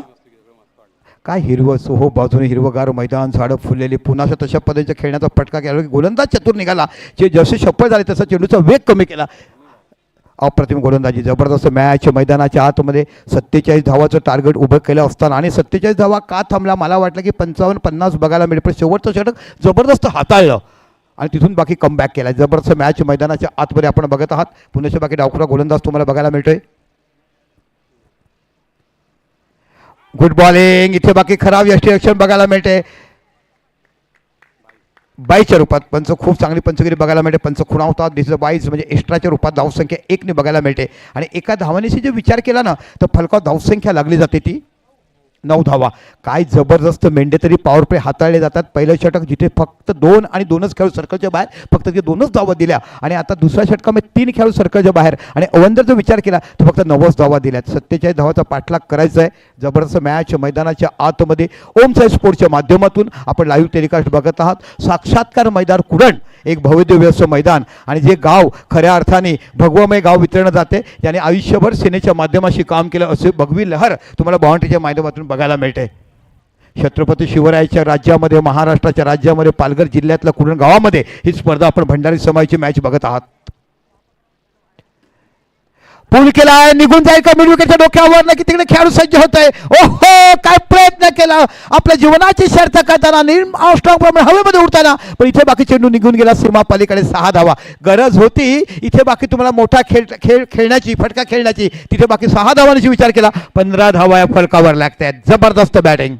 काय हिरवं सोहो बाजूने हिरवगार मैदान, झाडं फुललेली. पुन्हा तशा पद्धतीच्या खेळण्याचा फटका केला. गोलंदाज चतुर निघाला. जे जसे शपथ झाले तसा चेंडूचा वेग कमी केला. अप्रतिम गोलंदाजी. जबरदस्त मॅच. मैदानाच्या आतमध्ये 47 धावाचं टार्गेट उभं केलं असताना आणि 47 धावा का थांबला मला वाटलं की 55-50 बघायला मिळेल. पण शेवटचं षटक जबरदस्त हाताळलं आणि तिथून बाकी कमबॅक केला. जबरदस्त मॅच मैदानाच्या आतमध्ये आपण बघत आहात. पुण्याच्या बाकी डावखुरा गोलंदाज तुम्हाला बघायला मिळतोय. Good bowling. इथे बाकी खराब यष्टीरक्षण बघायला मिळते. 22च्या रूपात पंच खूप चांगली पंचगिरी बघायला मिळते. पंच खुणावतात. दिस 22 म्हणजे एक्स्ट्राच्या रूपात धावसंख्या 1ने बघायला मिळते आणि एका धावानीशी जर विचार केला ना तर फलकावर धावसंख्या लागली जाते ती 9 धावा. काय जबरदस्त मेंढेतरी पॉवर प्ले हाताळले जातात. पहिलं षटक जिथे फक्त 2 आणि 2च खेळाडू सर्कलच्या बाहेर फक्त 2च धावा दिल्या आणि आता दुसऱ्या षटकामध्ये 3 खेळाडू सर्कलच्या बाहेर आणि अवंदर जर विचार केला तर फक्त 9च धावा दिल्यात. 47 धावाचा पाठलाग करायचा आहे. जबरदस्त मॅच मैदानाच्या आतमध्ये ओमसाई स्पोर्ट्सच्या माध्यमातून आपण लाईव्ह टेलिकास्ट बघत आहात. साक्षात्कार मैदान कुरण, एक भव्यदिव्य असं मैदान आणि जे गाव खऱ्या अर्थाने भगवमय गाव वितरण जाते. ज्याने आयुष्यभर सेनेच्या माध्यमाशी काम केलं असे भगवी लहर तुम्हाला बाउंड्रीच्या माध्यमातून बघायला मिळते. छत्रपती शिवरायाच्या राज्यामध्ये, महाराष्ट्राच्या राज्यामध्ये, पालघर जिल्ह्यातल्या कुरण गावामध्ये ही स्पर्धा आपण भंडारी समाजाची मॅच बघत आहात. पूल केलाय, निघून जाईल का मिड विकेटच्या डोक्यावर की तिकडे खेळाडू सज्ज होत आहे. ओहो, काय प्रयत्न केला आपल्या जीवनाची शर्थ करताना, स्ट्रॉंग प्रमाणे हवेमध्ये उडताना, पण इथे बाकी चेंडू निघून गेला सीमा पलीकडे. 6 धावा गरज होती इथे. बाकी तुम्हाला मोठा खेळण्याची, फटका खेळण्याची, तिथे बाकी 6 धावांची विचार केला. 15 धावा या फलकावर लागत आहेत. जबरदस्त बॅटिंग.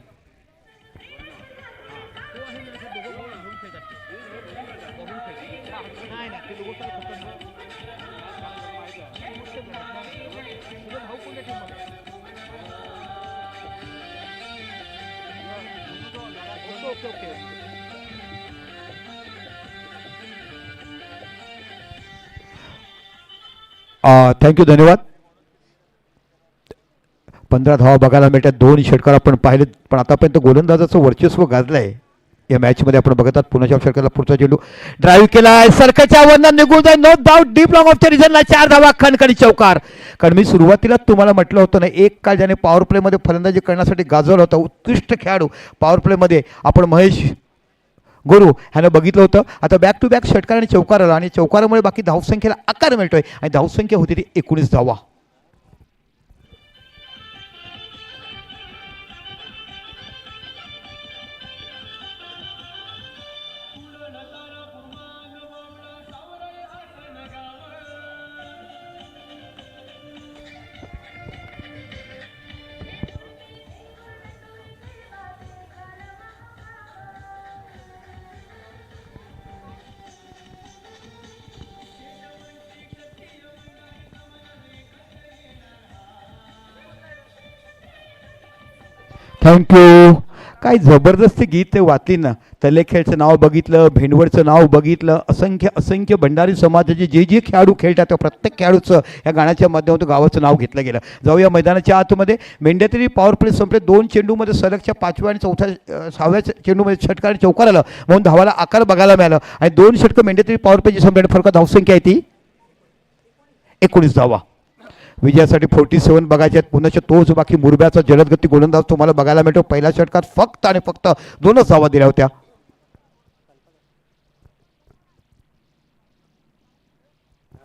थँक्यू, धन्यवाद. 15 धावा बघायला मिळतात. 2 षटकार आपण पाहिलेत, पण आतापर्यंत गोलंदाजाचं वर्चस्व गाजलंय या मॅचमध्ये. आपण बघतात पुण्याच्या षटकाला पुढचा चेंडू ड्राईव्ह केलाय, सरकारच्या वरनं निघून जाईल, नो डाऊट डीप लॉंग ऑफच्या रिजनला 4 धावा, खणखणी चौकार. कारण मी सुरुवातीला तुम्हाला म्हटलं होतं ना, एक काळ ज्याने पॉवर प्लेमध्ये फलंदाजी करण्यासाठी गाजवलं होतं, उत्कृष्ट खेळाडू पॉवर प्लेमध्ये आपण महेश गुरु ह्यानं बघितलं होतं. आता बॅक टू बॅक षटकार आणि चौकार आला, आणि चौकारामुळे बाकी धावसंख्येला आकार मिळतोय, आणि धावसंख्या होती ती 19 धावा. थँक्यू. काय जबरदस्त गीत ते वाचली ना. तलेखेळचं नाव बघितलं, भेंडवडचं नाव बघितलं, असंख्य असंख्य भंडारी समाजाचे जे जे खेळाडू खेळतात त्या प्रत्येक खेळाडूचं या गाण्याच्या माध्यमातून गावाचं नाव घेतलं गेलं. जाऊया मैदानाच्या आतमध्ये. मेंढ्यातरी पॉवर प्ले संपले. 2 चेंडूमध्ये सलगच्या 5व्या आणि 6व्या चेंडूमध्ये षटकार आणि चौकार आलं, म्हणून धावाला आकार बघायला मिळालं. आणि 2 षटकं मेंढ्यातरी पॉवर प्लेची संपले. फरक धावसंख्या आहे ती 19 धावा. विजयासाठी 47 बघायचे आहेत. पुण्याच्या तोच बाकी मुरब्याचा जलदगती गोलंदाज तुम्हाला बघायला मिळतो. पहिल्या षटकात फक्त आणि फक्त 2च धावा दिल्या होत्या.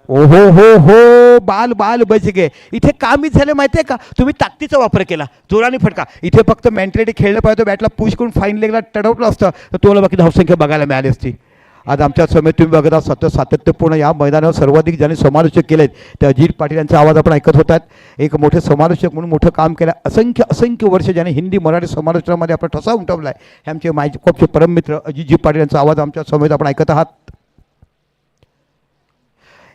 ओहो हो हो, बाल बाल बच गे. इथे का मिस झाले माहिती आहे का? तुम्ही ताकदीचा वापर केला, जोराने फटका. इथे फक्त मेंटॅलिटी खेळलं पाहिजे. बॅटला पुश करून फाईन लेगला टडवलं असतं तर तुम्हाला बाकी धावसंख्या बघायला मिळाली असती. आज आमच्या समेत तुम्ही बघत आहात सातत्यपूर्ण या मैदानावर सर्वाधिक ज्यांनी समालोचक केलेत ते अजित पाटील यांचा आवाज आपण ऐकत होतात. एक मोठे समालोचक म्हणून मोठं काम केलं. असंख्य असंख्य वर्ष ज्याने हिंदी मराठी समालोचनामध्ये आपला ठसा उमटवला आहे हे आमचे मायकोपचे परममित्र अजितजी पाटील यांचा आवाज आमच्या समेत आपण ऐकत आहात.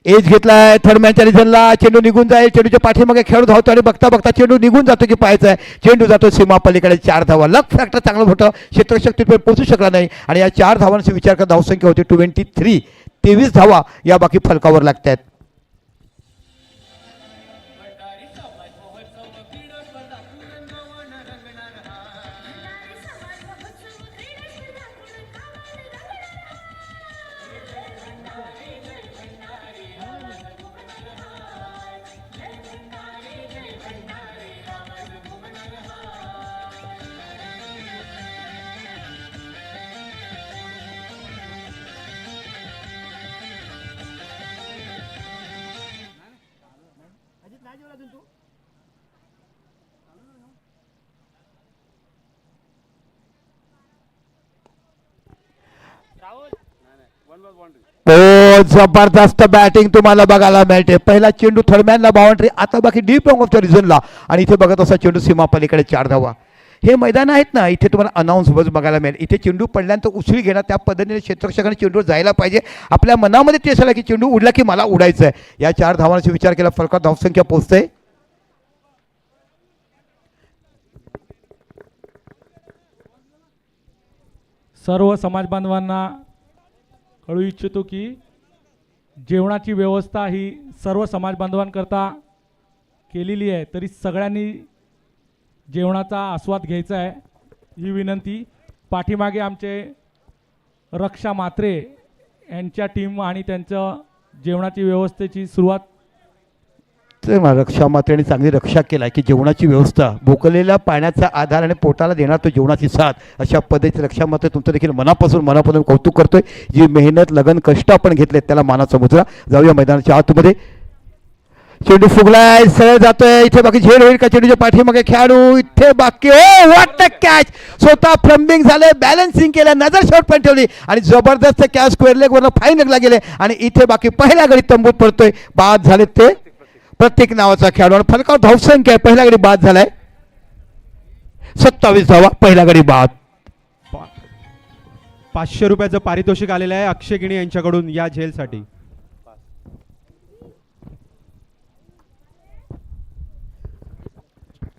एज घेतलाय थर्ड मॅनच्या रिझनला. चेंडू निघून जाईल, चेंडूच्या पाठीमागे खेळू धावतो आणि बघता बघता चेंडू निघून जातो की पाहायचा आहे. चेंडू जातो सीमा पलीकडे. 4 धावा. लक फॅक्टर चांगलं होतं, क्षेत्ररक्षक तिथपर्यंत पोहोचू शकला नाही, आणि या 4 धावांचा विचार करत धावसंख्या होती 23. 23 धावा या बाकी फलकावर लागत आहेत. हो, जबरदस्त बॅटिंग तुम्हाला बघायला मिळते. पहिला चेंडू थर्डमॅनला बाउंड्री, आता बाकी डीप लॉंग ऑफच्या रिझनला, आणि इथे बघत असा चेंडू सीमा पलीकडे 4 धावा. हे मैदान आहेत ना, इथे तुम्हाला अनाऊन्स बस बघायला मिळेल. इथे चेंडू पडल्यानंतर उचली घेणार, त्या पद्धतीने क्षेत्ररक्षकाने चेंडूवर जायला पाहिजे. आपल्या मनामध्ये ते असायला की चेंडू उडला की मला उडायचं आहे. या 4 धावांचा विचार केला, फलकात धावसंख्या पोहोचते. सर्व समाज बांधवांना कळू इच्छितो की जेवणाची व्यवस्था ही सर्व समाज बांधवांकरता केलेली आहे, तरी सगळ्यांनी जेवणाचा आस्वाद घ्यायचा आहे ही विनंती. पाठीमागे आमचे रक्षा मात्रे यांच्या टीम आणि त्यांचं जेवणाची व्यवस्थेची सुरुवात. तर रक्षा मात्रेने चांगली रक्षा केला की जेवणाची व्यवस्था, भोकलेल्या पाण्याचा आधार आणि पोटाला देणार तो जेवणाची साथ, अशा पद्धतीची रक्षा मात्रे तुमचं देखील मनापासून कौतुक करतोय. जी मेहनत लगन कष्ट आपण घेतलेत त्याला मानाचा मुद्रा. जाऊया मैदानाच्या आतमध्ये. चेंडू फुगलाय, सरळ जातोय. इथे बाकी झेल होईल का? चेंडूच्या पाठीमागे खेळाडू, इथे बाकी व्हॉट अ कॅच. स्वतः फ्लम्बिंग झाले, बॅलन्सिंग केलं, नजर शॉट पण ठेवली आणि जबरदस्त कॅच स्क्वेअर लेग वरनं फाईन लेगला गेले आणि इथे बाकी पहिल्या गडी तंबूत पडतोय. बाद झाले ते प्रत्येक नावाचा खेळाडू आणि फलकावर धावसंख्या आहे. पहिल्या गडी बाद झालाय 27 धावा, पहिल्या गडी बाद. 500 रुपयाचं पारितोषिक आलेलं आहे अक्षय गिणी यांच्याकडून या झेलसाठी.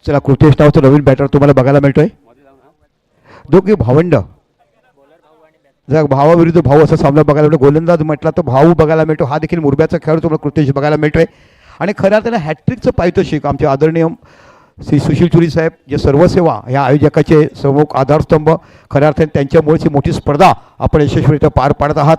चला कृतेश नावाचा नवीन बॅटर तुम्हाला बघायला मिळतोय. दोघे भावंड, जर भावाविरुद्ध भाऊ असा सामना बघायला मिळतो. गोलंदाज म्हटला तर भाऊ बघायला मिळतो. हा देखील मुरब्याचा खेळाडू तुम्हाला कृतेश बघायला मिळतोय. आणि खऱ्या अर्थानं हॅट्रिकचं पारितोषिक आमचे आदरणीय श्री सुशील चुरी साहेब, जे सर्वसेवा ह्या आयोजकाचे प्रमुख आधारस्तंभ, खऱ्या अर्थाने त्यांच्यामुळेची मोठी स्पर्धा आपण यशस्वीरित्या पार पाडत आहात.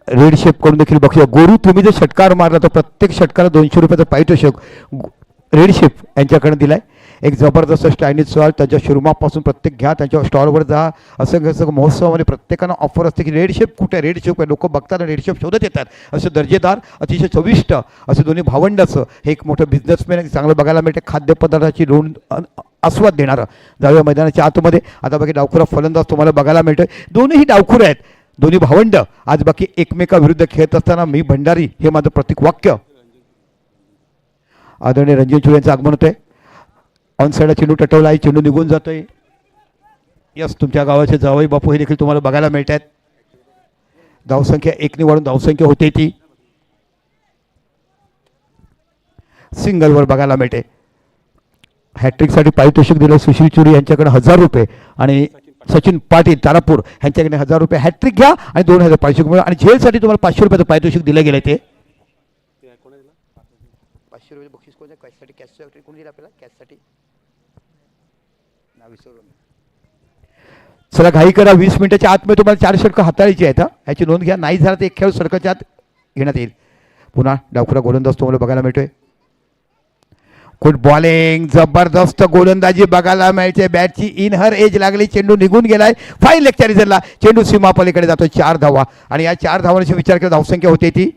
रेड शेप करून देखील बघूया. गोरू तुम्ही जर षटकार मारला तर प्रत्येक षटकाला 200 रुपयाचं पारितोषिक रेड शेप यांच्याकडे दिलाय. एक जबरदस्त स्टायनिश सॉल त्यांच्या शिरुमापासून प्रत्येक घ्या, त्यांच्या स्टॉलवर जा. असं महोत्सवामध्ये प्रत्येकानं ऑफर असते की रेड शेप कुठे, रेड शेप आहे. लोक बघताना रेड शेप शोधत येतात. असं दर्जेदार, अतिशय चविष्ट असे दोन्ही भावंडाचं हे एक मोठं बिझनेसमॅन चांगलं बघायला मिळते. खाद्यपदार्थाची आस्वाद देणारं. जाऊया मैदानाच्या आतमध्ये. आता बाकी डावखुरा फलंदाज तुम्हाला बघायला मिळतोय. दोन्ही डावखुरे आहेत, दोन्ही भावंड. आज बाकी एकमेकाविरुद्ध खेळत असताना मी भंडारी हे माझं प्रतीक वाक्य. आदरणीय रणजित चुरे यांचं आगमन होतंय. ऑन साईडला चेंडू टटवला आहे, चेंडू निघून जातोय. यस, तुमच्या गावाचे जावई बापू हे देखील तुम्हाला बघायला मिळत आहेत. धावसंख्या 1 वाढून धावसंख्या होते ती सिंगलवर बघायला मिळते. हॅट्रिकसाठी पारितोषिक दिलं सुशील चुरी यांच्याकडे 1000 रुपये आणि सचिन पाटील तारापूर यांच्याकडे 1000 रुपये. हॅट्रिक घ्या आणि 2000 पारितोषिक मिळेल. आणि झेलसाठी तुम्हाला 500 रुपयाचं पारितोषिक दिलं गेलं. ते 500 रुपये बक्षीस कॅशसाठी, कॅशसाठी कोणी दिलं आपल्याला, कॅशसाठी नाव विसरून. चला घाई करा, 20 मिनिटाच्या आतमध्ये तुम्हाला 4 षटकं हाताळायची आहेत. ह्याची नोंद घ्या. नाही झालं तर एक खेळ षटकाच्या आत घेण्यात येईल. पुन्हा डावखुरा गोलंदाज तुम्हाला बघायला मिळतोय. गुड बॉलिंग, जबरदस्त गोलंदाजी बघायला मिळते. बॅटची इन हर एज लागली, चेंडू निघून गेलाय. फाईन लेगच्या रिझल्टला चेंडू सीमा पलीकडे जातो. 4 धावा आणि या 4 धावांचा विचार केला धावसंख्या होते ती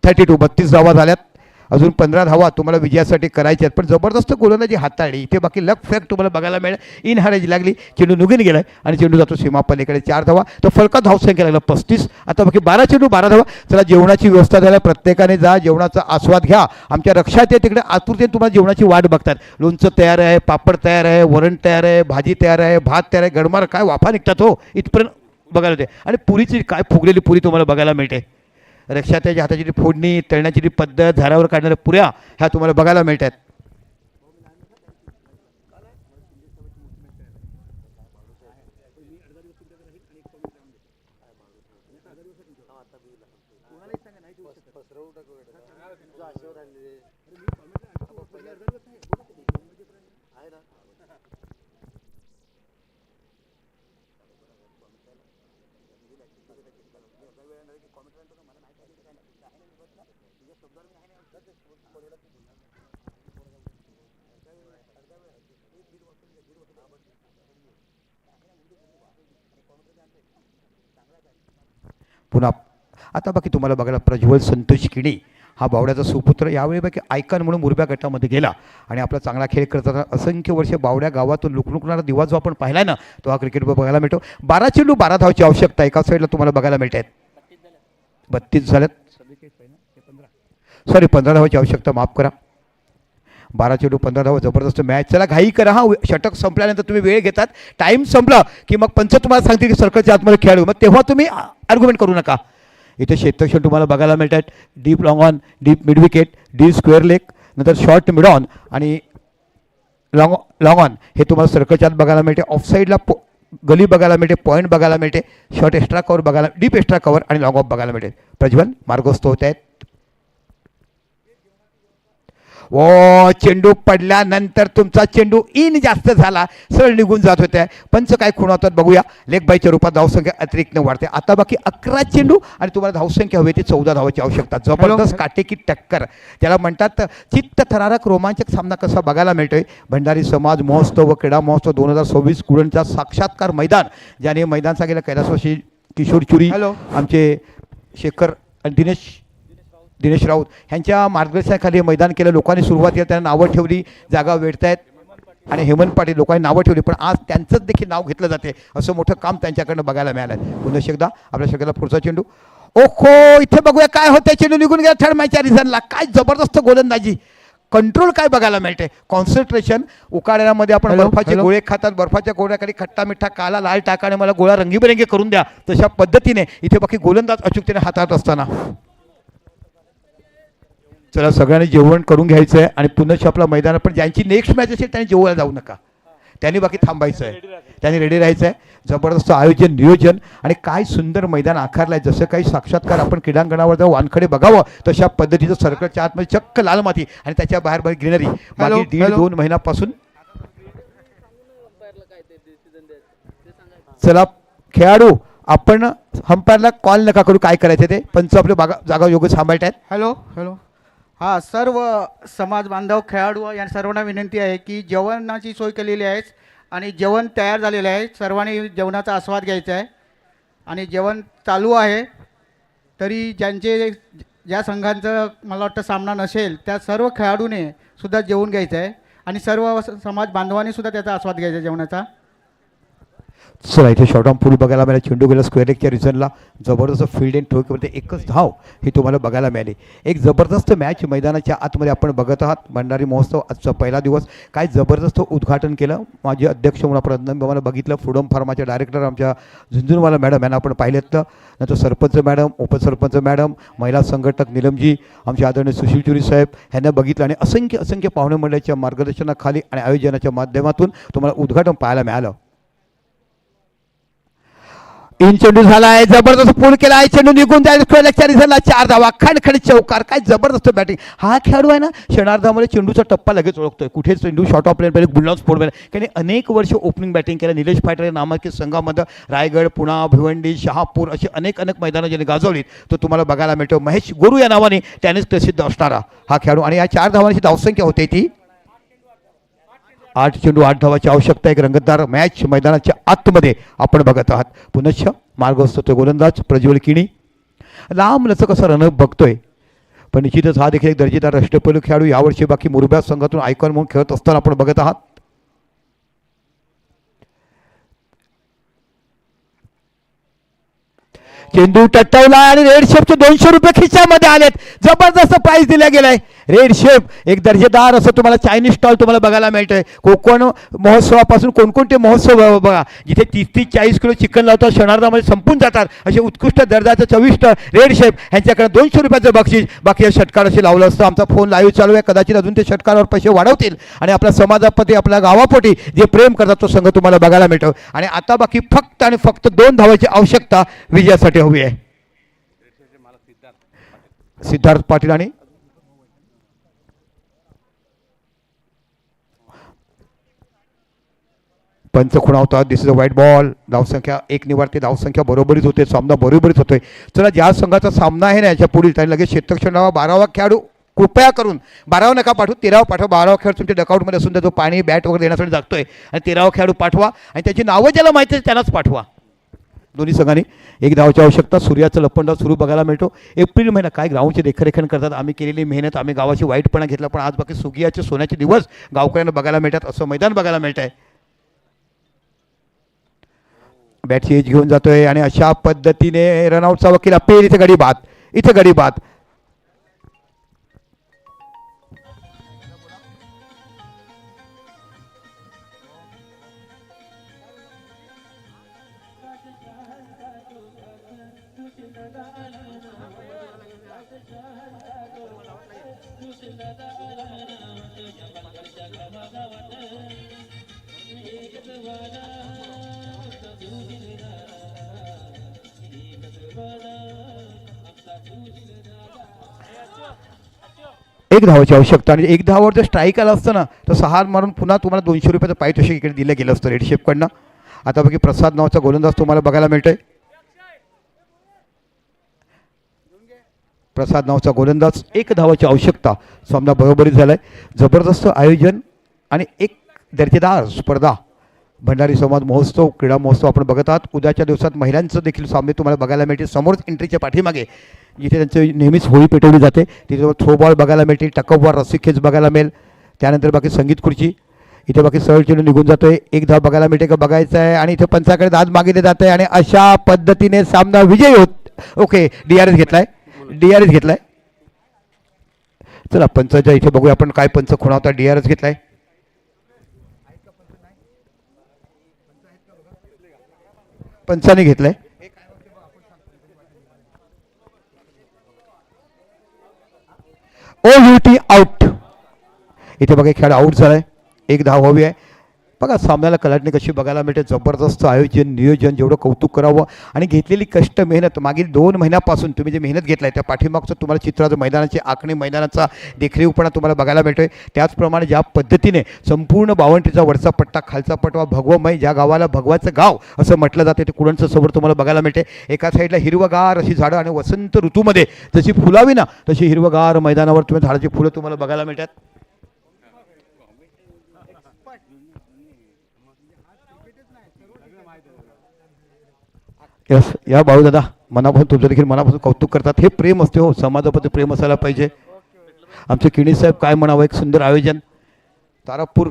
32. 32 धावा झाल्यात. अजून 15 धावा तुम्हाला विजयासाठी करायच्या आहेत. पण जबरदस्त गोलंदाजी हाताळली. इथे बाकी लक फॅक्ट तुम्हाला बघायला मिळेल. इन हर एज लागली, चेंडू निघून गेलाय आणि चेंडू जातो सीमा पलीकडे. 4 धावा. तर फलका धावसंख्या लागला 35. आता बाकी 12 चेंडू 12 धावा. चला जेवणाची व्यवस्था झाल्या. प्रत्येकाने जा, जेवणाचा आस्वाद घ्या. आमच्या रक्षात आहे तिकडे आतुरतेने तुम्हाला जेवणाची वाट बघतात. लोणचं तयार आहे, पापड तयार आहे, वरण तयार आहे, भाजी तयार आहे, भात तयार आहे. गडमार काय वाफा निघतात हो, इथपर्यंत बघायला होते. आणि पुरीची काय फुगलेली पुरी तुम्हाला बघायला मिळते. रक्षात्याच्या हाताची जी फोडणी, तळण्याची जी पद्धत, झाडावर काढणाऱ्या पुऱ्या ह्या तुम्हाला बघायला मिळतात. पुन्हा आता बाकी तुम्हाला बघायला प्रज्वल संतोष किणी हा बावड्याचा सुपुत्र यावेळी बाकी आयकॉन म्हणून मुरब्या गटामध्ये गेला आणि आपला चांगला खेळ करताना असंख्य वर्ष बावड्या गावातून लुकलुकणारा दिवा जो आपण पाहिला ना तो हा क्रिकेट बघायला मिळतो. 12 चेंडू 12 धावाची आवश्यकता एका साईडला तुम्हाला बघायला मिळत आहेत. 32 झाल्यात, सॉरी 15 धावाची आवश्यकता, माफ करा. 12 चेंडू 15 धावा, जबरदस्त मॅच. चला घाई करा. हा षटक संपल्यानंतर तुम्ही वेळ घेतात, टाईम संपला की मग पंच तुम्हाला सांगतील की सर्कलच्या आतमध्ये खेळू, मग तेव्हा तुम्ही आर्ग्युमेंट करू नका. इथे क्षेत्रक्षण तुम्हाला बघायला मिळतात. Deep long on, deep mid wicket, deep square leg, नंतर शॉर्ट मिड ऑन आणि लॉंग ऑन हे तुम्हाला सर्कलच्या आत बघायला मिळते. ऑफसाईडला गली बघायला मिळते, पॉईंट बघायला मिळते, शॉर्ट एक्स्ट्रा कव्हर बघायला, डीप एक्स्ट्रा कव्हर आणि लॉंग ऑफ बघायला मिळते. प्रज्वल मार्गस्थ होत आहेत. ओ चेंडू पडल्यानंतर तुमचा चेंडू इन जास्त झाला, सरळ निघून जात होत्या. पंच काय खुणवतात बघूया. लेग बायच्या रूपात धावसंख्या अतिरिक्त वाढते. आता बाकी 11 चेंडू आणि तुम्हाला धावसंख्या हवी ती 14 धावाची आवश्यकता. जबरदस्त काटेकी टक्कर त्याला म्हणतात. चित्त थरारक रोमांचक सामना कसा बघायला मिळतोय. भंडारी समाज महोत्सव व क्रीडा महोत्सव 2026 कुडणचा साक्षात्कार मैदान, ज्याने मैदान सांगितलं कैलासवासी किशोर चुरी, आमचे शेखर आणि दिनेश राऊत यांच्या मार्गदर्शनाखाली मैदान केलं. लोकांनी सुरुवातीला त्यांना नावं ठेवली, जागा वेढतायत आणि हेमंत पाटील लोकांनी नावं ठेवली, पण आज त्यांचंच देखील नाव घेतलं जाते. असं मोठं काम त्यांच्याकडनं बघायला मिळालं. पुन्हा एकदा आपल्या शक्यला पुढचा चेंडू. ओखो इथे बघूया काय होतं. चेंडू निघून गेला थर्ड मॅचच्या रिझनला. काय जबरदस्त गोलंदाजी, कंट्रोल काय बघायला मिळते, कॉन्सन्ट्रेशन. उकाड्यामध्ये आपण हॅलो, बर्फाचे हॅलो. गोळे खातात, बर्फाच्या गोळ्याखाली खट्टा मिठा काला लाल टाका आणि मला गोळा रंगीबेरंगी करून द्या, तशा पद्धतीने इथे बाकी गोलंदाज अचूकतेने हातात असताना. चला सगळ्यांनी जेवण करून घ्यायचं आहे आणि पुन्हा आपला मैदान. पण ज्यांची नेक्स्ट मॅच असेल त्यांनी जेवायला जाऊ नका, त्यांनी बाकी थांबायचं आहे, त्यांनी रेडी राहायचं आहे. जबरदस्त आयोजन नियोजन आणि काय सुंदर मैदान आकारलं आहे. जसं काही साक्षात्कार आपण क्रीडांगणावर जाऊन वानखडे बघावं तशा पद्धतीचं सर्कलच्या आतमध्ये चक्क लाल माती आणि त्याच्या बाहेर बाहेर ग्रीनरी. हॅलो, मागील हॅलो. 1.5-2 महिन्यापासून. चला खेळाडू, आपण अंपायरला कॉल नका करू, काय करायचं ते पंच आपले जागा योग्य सांभाळत आहेत. Hello hello. हां, सर्व समाज बांधव खेळाडू या सर्वांना विनंती आहे की जेवणाची सोय केलेली आहे आणि जेवण तयार झालेलं आहे. सर्वांनी जेवणाचा आस्वाद घ्यायचा आहे आणि जेवण चालू आहे. तरी ज्या संघांचं मला वाटतं सामना नसेल त्या सर्व खेळाडूने सुद्धा जेवून घ्यायचं आहे आणि सर्व समाज बांधवांनी सुद्धा त्याचा आस्वाद घ्यायचा जेवणाचा. चला इथे शॉर्टऑन पूल बघायला मिळाला. चेंडू गेला स्क्वेअर लेगच्या रिझनला. जबरदस्त फील्ड अँड ठोकीवरती एकच धाव ही तुम्हाला बघायला मिळाली. एक जबरदस्त मॅच मैदानाच्या आतमध्ये आपण बघत आहात. भंडारी महोत्सव आजचा पहिला दिवस. काय जबरदस्त उद्घाटन केलं माझे अध्यक्ष म्हणून आपण मला बघितलं. फ्रीडम फार्माचे डायरेक्टर आमच्या झुंझुनवाला मॅडम यांना आपण पाहिलेत. नंतर सरपंच मॅडम, उपसरपंच मॅडम, महिला संघटक निलमजी, आमचे आदरणीय सुशील चुरी साहेब ह्यांना बघितलं आणि असंख्य पाहुणे मंडळाच्या मार्गदर्शनाखाली आणि आयोजनाच्या माध्यमातून तुम्हाला उद्घाटन पाहायला मिळालं. इन चेंडू झाला आहे, जबरदस्त पूल केला आहे, चेंडू निघून जाईल स्क्वेअरच्या रिझनला 4 धावा, खणखणीत चौकार. काय जबरदस्त बॅटिंग. हा खेळाडू आहे ना क्षणार्धामध्ये चेंडूचा टप्पा लगेच ओळखतोय, कुठे चेंडू शॉर्ट ऑफ प्लेन पाहिजे, बुलडॉन स्पोर्ट पाहिजे. त्याने अनेक वर्ष ओपनिंग बॅटिंग केलं. निलेश फायटर या नामांकित संघामध्ये रायगड, पुणा, भिवंडी, शहापूर अशी अनेक मैदानं ज्यांनी गाजवलीत तो तुम्हाला बघायला मिळतो. महेश गुरु या नावाने त्यानेच प्रसिद्ध असणारा हा खेळाडू आणि या 4 धावांची धावसंख्या होते ती 8 चेंडू 8 धावाची आवश्यकता. एक रंगतदार मॅच मैदानाच्या आतमध्ये आपण बघत आहात. पुनश्च मार्ग असतो तो गोलंदाज प्रज्वल किणी. लांब लचक असा रन बघतोय, पण निश्चितच हा देखील एक दर्जेदार राष्ट्रपैलू खेळाडू. यावर्षी बाकी मुरब्या संघातून आयकॉन म्हणून खेळत असताना आपण बघत आहात. चेंडू टट्टवला आणि रेड शेपचे 200 रुपये खिशामध्ये आलेत. जबरदस्त प्राइस दिला गेलाय. रेड शेप एक दर्जेदार असं तुम्हाला चायनीज स्टॉल तुम्हाला बघायला मिळतंय. कोकण महोत्सवापासून कोणकोणते महोत्सव बघा जिथे 30-40 किलो चिकन लावतात, क्षणार्धामध्ये संपून जातात. असे उत्कृष्ट दर्जाचं चविष्ट रेड शेप ह्यांच्याकडे 200 रुपयाचं बक्षीस. बाकी हे षटकार असे लावलं असतं. आमचा फोन लाईव्ह चालू आहे, कदाचित अजून ते षटकारावर पैसे वाढवतील आणि आपल्या समाजाप्रती आपल्या गावापोटी जे प्रेम करतात तो संघ तुम्हाला बघायला मिळतो. आणि आता बाकी फक्त आणि फक्त 2 धावाची आवश्यकता विजयासाठी हवी आहे. सिद्धार्थ पाटील आणि पंच खुणावतात. दिस इज अ व्हाईट बॉल. धावसंख्या 1 निवारते. धावसंख्या बरोबरीच होते. सामना बरोबरीच होतोय. चला ज्या संघाचा सामना आहे ना याच्या पुढील त्याने लगेच क्षेत्ररक्षण लावा. 12वा खेळाडू कृपया करून 12वा नका पाठवू, 13वा पाठवा. 12वा खेळाडू तुमच्या डकआउटमध्ये असून तो पाणी बॅट वगैरे देण्यासाठी जागतोय आणि 13वा खेळाडू पाठवा आणि त्याची नावं ज्याला माहिती आहे त्यांनाच पाठवा. दोन्ही संघांनी 1 धावाची आवश्यकता. सूर्याचं लपंडाव सुरू बघायला मिळतो. एप्रिल महिना काय ग्राउंडचे देखरेखन करतात. आम्ही केलेली मेहनत, आम्ही गावाची वाईटपणा घेतला, पण आज बाकी सुगियाचे सोन्याचे दिवस गावकऱ्यांना बघायला मिळतात. असं मैदान बघायला मिळत आहे. बॅटची एज घेऊन जातोय आणि अशा पद्धतीने रनआउटचा वकील अपील. इथे गडी बाद, इथे गडी बाद. एक धावाची आवश्यकता आणि 1 धावावर जर स्ट्राईक आला असतं ना तर 6 मारून पुन्हा तुम्हाला 200 रुपयाचं पारितोषिक इकडे दिलं गेलं असतं रेडशेपकडनं. आता बाकी प्रसाद नावाचा गोलंदाज तुम्हाला बघायला मिळतोय. प्रसाद नावाचा गोलंदाज. 1 धावाची आवश्यकता. सामना बरोबरीत झालाय. जबरदस्त आयोजन आणि एक दर्जेदार स्पर्धा. भंडारी समाज महोत्सव क्रीडा महोत्सव आपण बघत आहात. उद्याच्या दिवसात महिलांचं देखील सामने तुम्हाला बघायला मिळतील. समोरच एंट्रीच्या पाठीमागे जिथे त्यांचं नेहमीच होळी पेटवली जाते तिथे थ्रोबॉल बघायला मिळतील. टकअपवर रस्सी खेच बघायला मिळेल. त्यानंतर बाकी संगीत खुर्ची. इथे बाकी सरळ चेंडू निघून जातोय. 1 धाव बघायला मिळते का बघायचं आहे आणि इथे पंचाकडे दाद मागितले जात आहे आणि अशा पद्धतीने सामना विजयी होत. ओके, DRS घेतलाय. चला पंचाच्या इथे बघूया आपण काय पंच खुणावता. DRS घेतलाय. पंचाने घेतलाय. OUT out. इथे बघा खेळ आउट झालाय. एक धाव हवी आहे. बघा सामन्याला कलाटणी कशी बघायला मिळते. जबरदस्त आयोजन नियोजन, जेवढं कौतुक करावं आणि घेतलेली कष्ट मेहनत मागील 2 महिन्यापासून तुम्ही जे मेहनत घेतलाय त्या पाठीमागचं तुम्हाला चित्राचं मैदानाची आखणी मैदानाचा देखरेखपणा तुम्हाला बघायला मिळतोय. त्याचप्रमाणे ज्या पद्धतीने संपूर्ण 52टीचा वरचा पट्टा खालचा पटवा भगवमय, ज्या गावाला भगवाचं गाव असं म्हटलं जाते ते कुडाचं समोर तुम्हाला बघायला मिळते. एका साईडला हिरवगार अशी झाडं आणि वसंत ऋतूमध्ये जशी फुलावी ना तशी हिरवगार मैदानावर तुम्ही झाडाची फुलं तुम्हाला बघायला मिळतात. यस या भाऊ दादा मनापासून तुमचं देखील मनापासून कौतुक करतात. हे प्रेम असते हो, समाजाप्रती प्रेम असायला पाहिजे. आमचे किणी साहेब काय म्हणावं, एक सुंदर आयोजन. तारापूर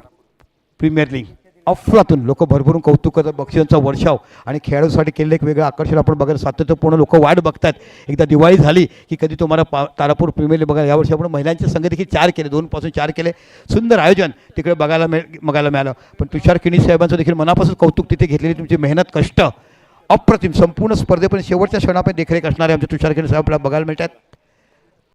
प्रीमियर लीग अफलातून लोक भरभरून कौतुक करतात. बक्षिसांचा वर्षाव आणि खेळाडूसाठी केलेलं एक वेगळं आकर्षण आपण बघायला सातत्यपूर्ण लोक वाट बघतात. एकदा दिवाळी झाली की कधी तुम्हाला तारापूर प्रीमियर लीग बघायला. यावर्षी आपण महिलांचे संघ देखील 4 केले, 2 पासून 4 केले. सुंदर आयोजन तिकडे बघायला मिळालं. पण तुषार किणी साहेबांचं देखील मनापासून कौतुक. तिथे घेतलेली तुमची मेहनत कष्ट अप्रतिम. संपूर्ण स्पर्धेपर्यंत शेवटच्या क्षणापर्यंत देखरेख असणारे आमचे तुषार किणी साहेब आपल्याला बघायला मिळतात.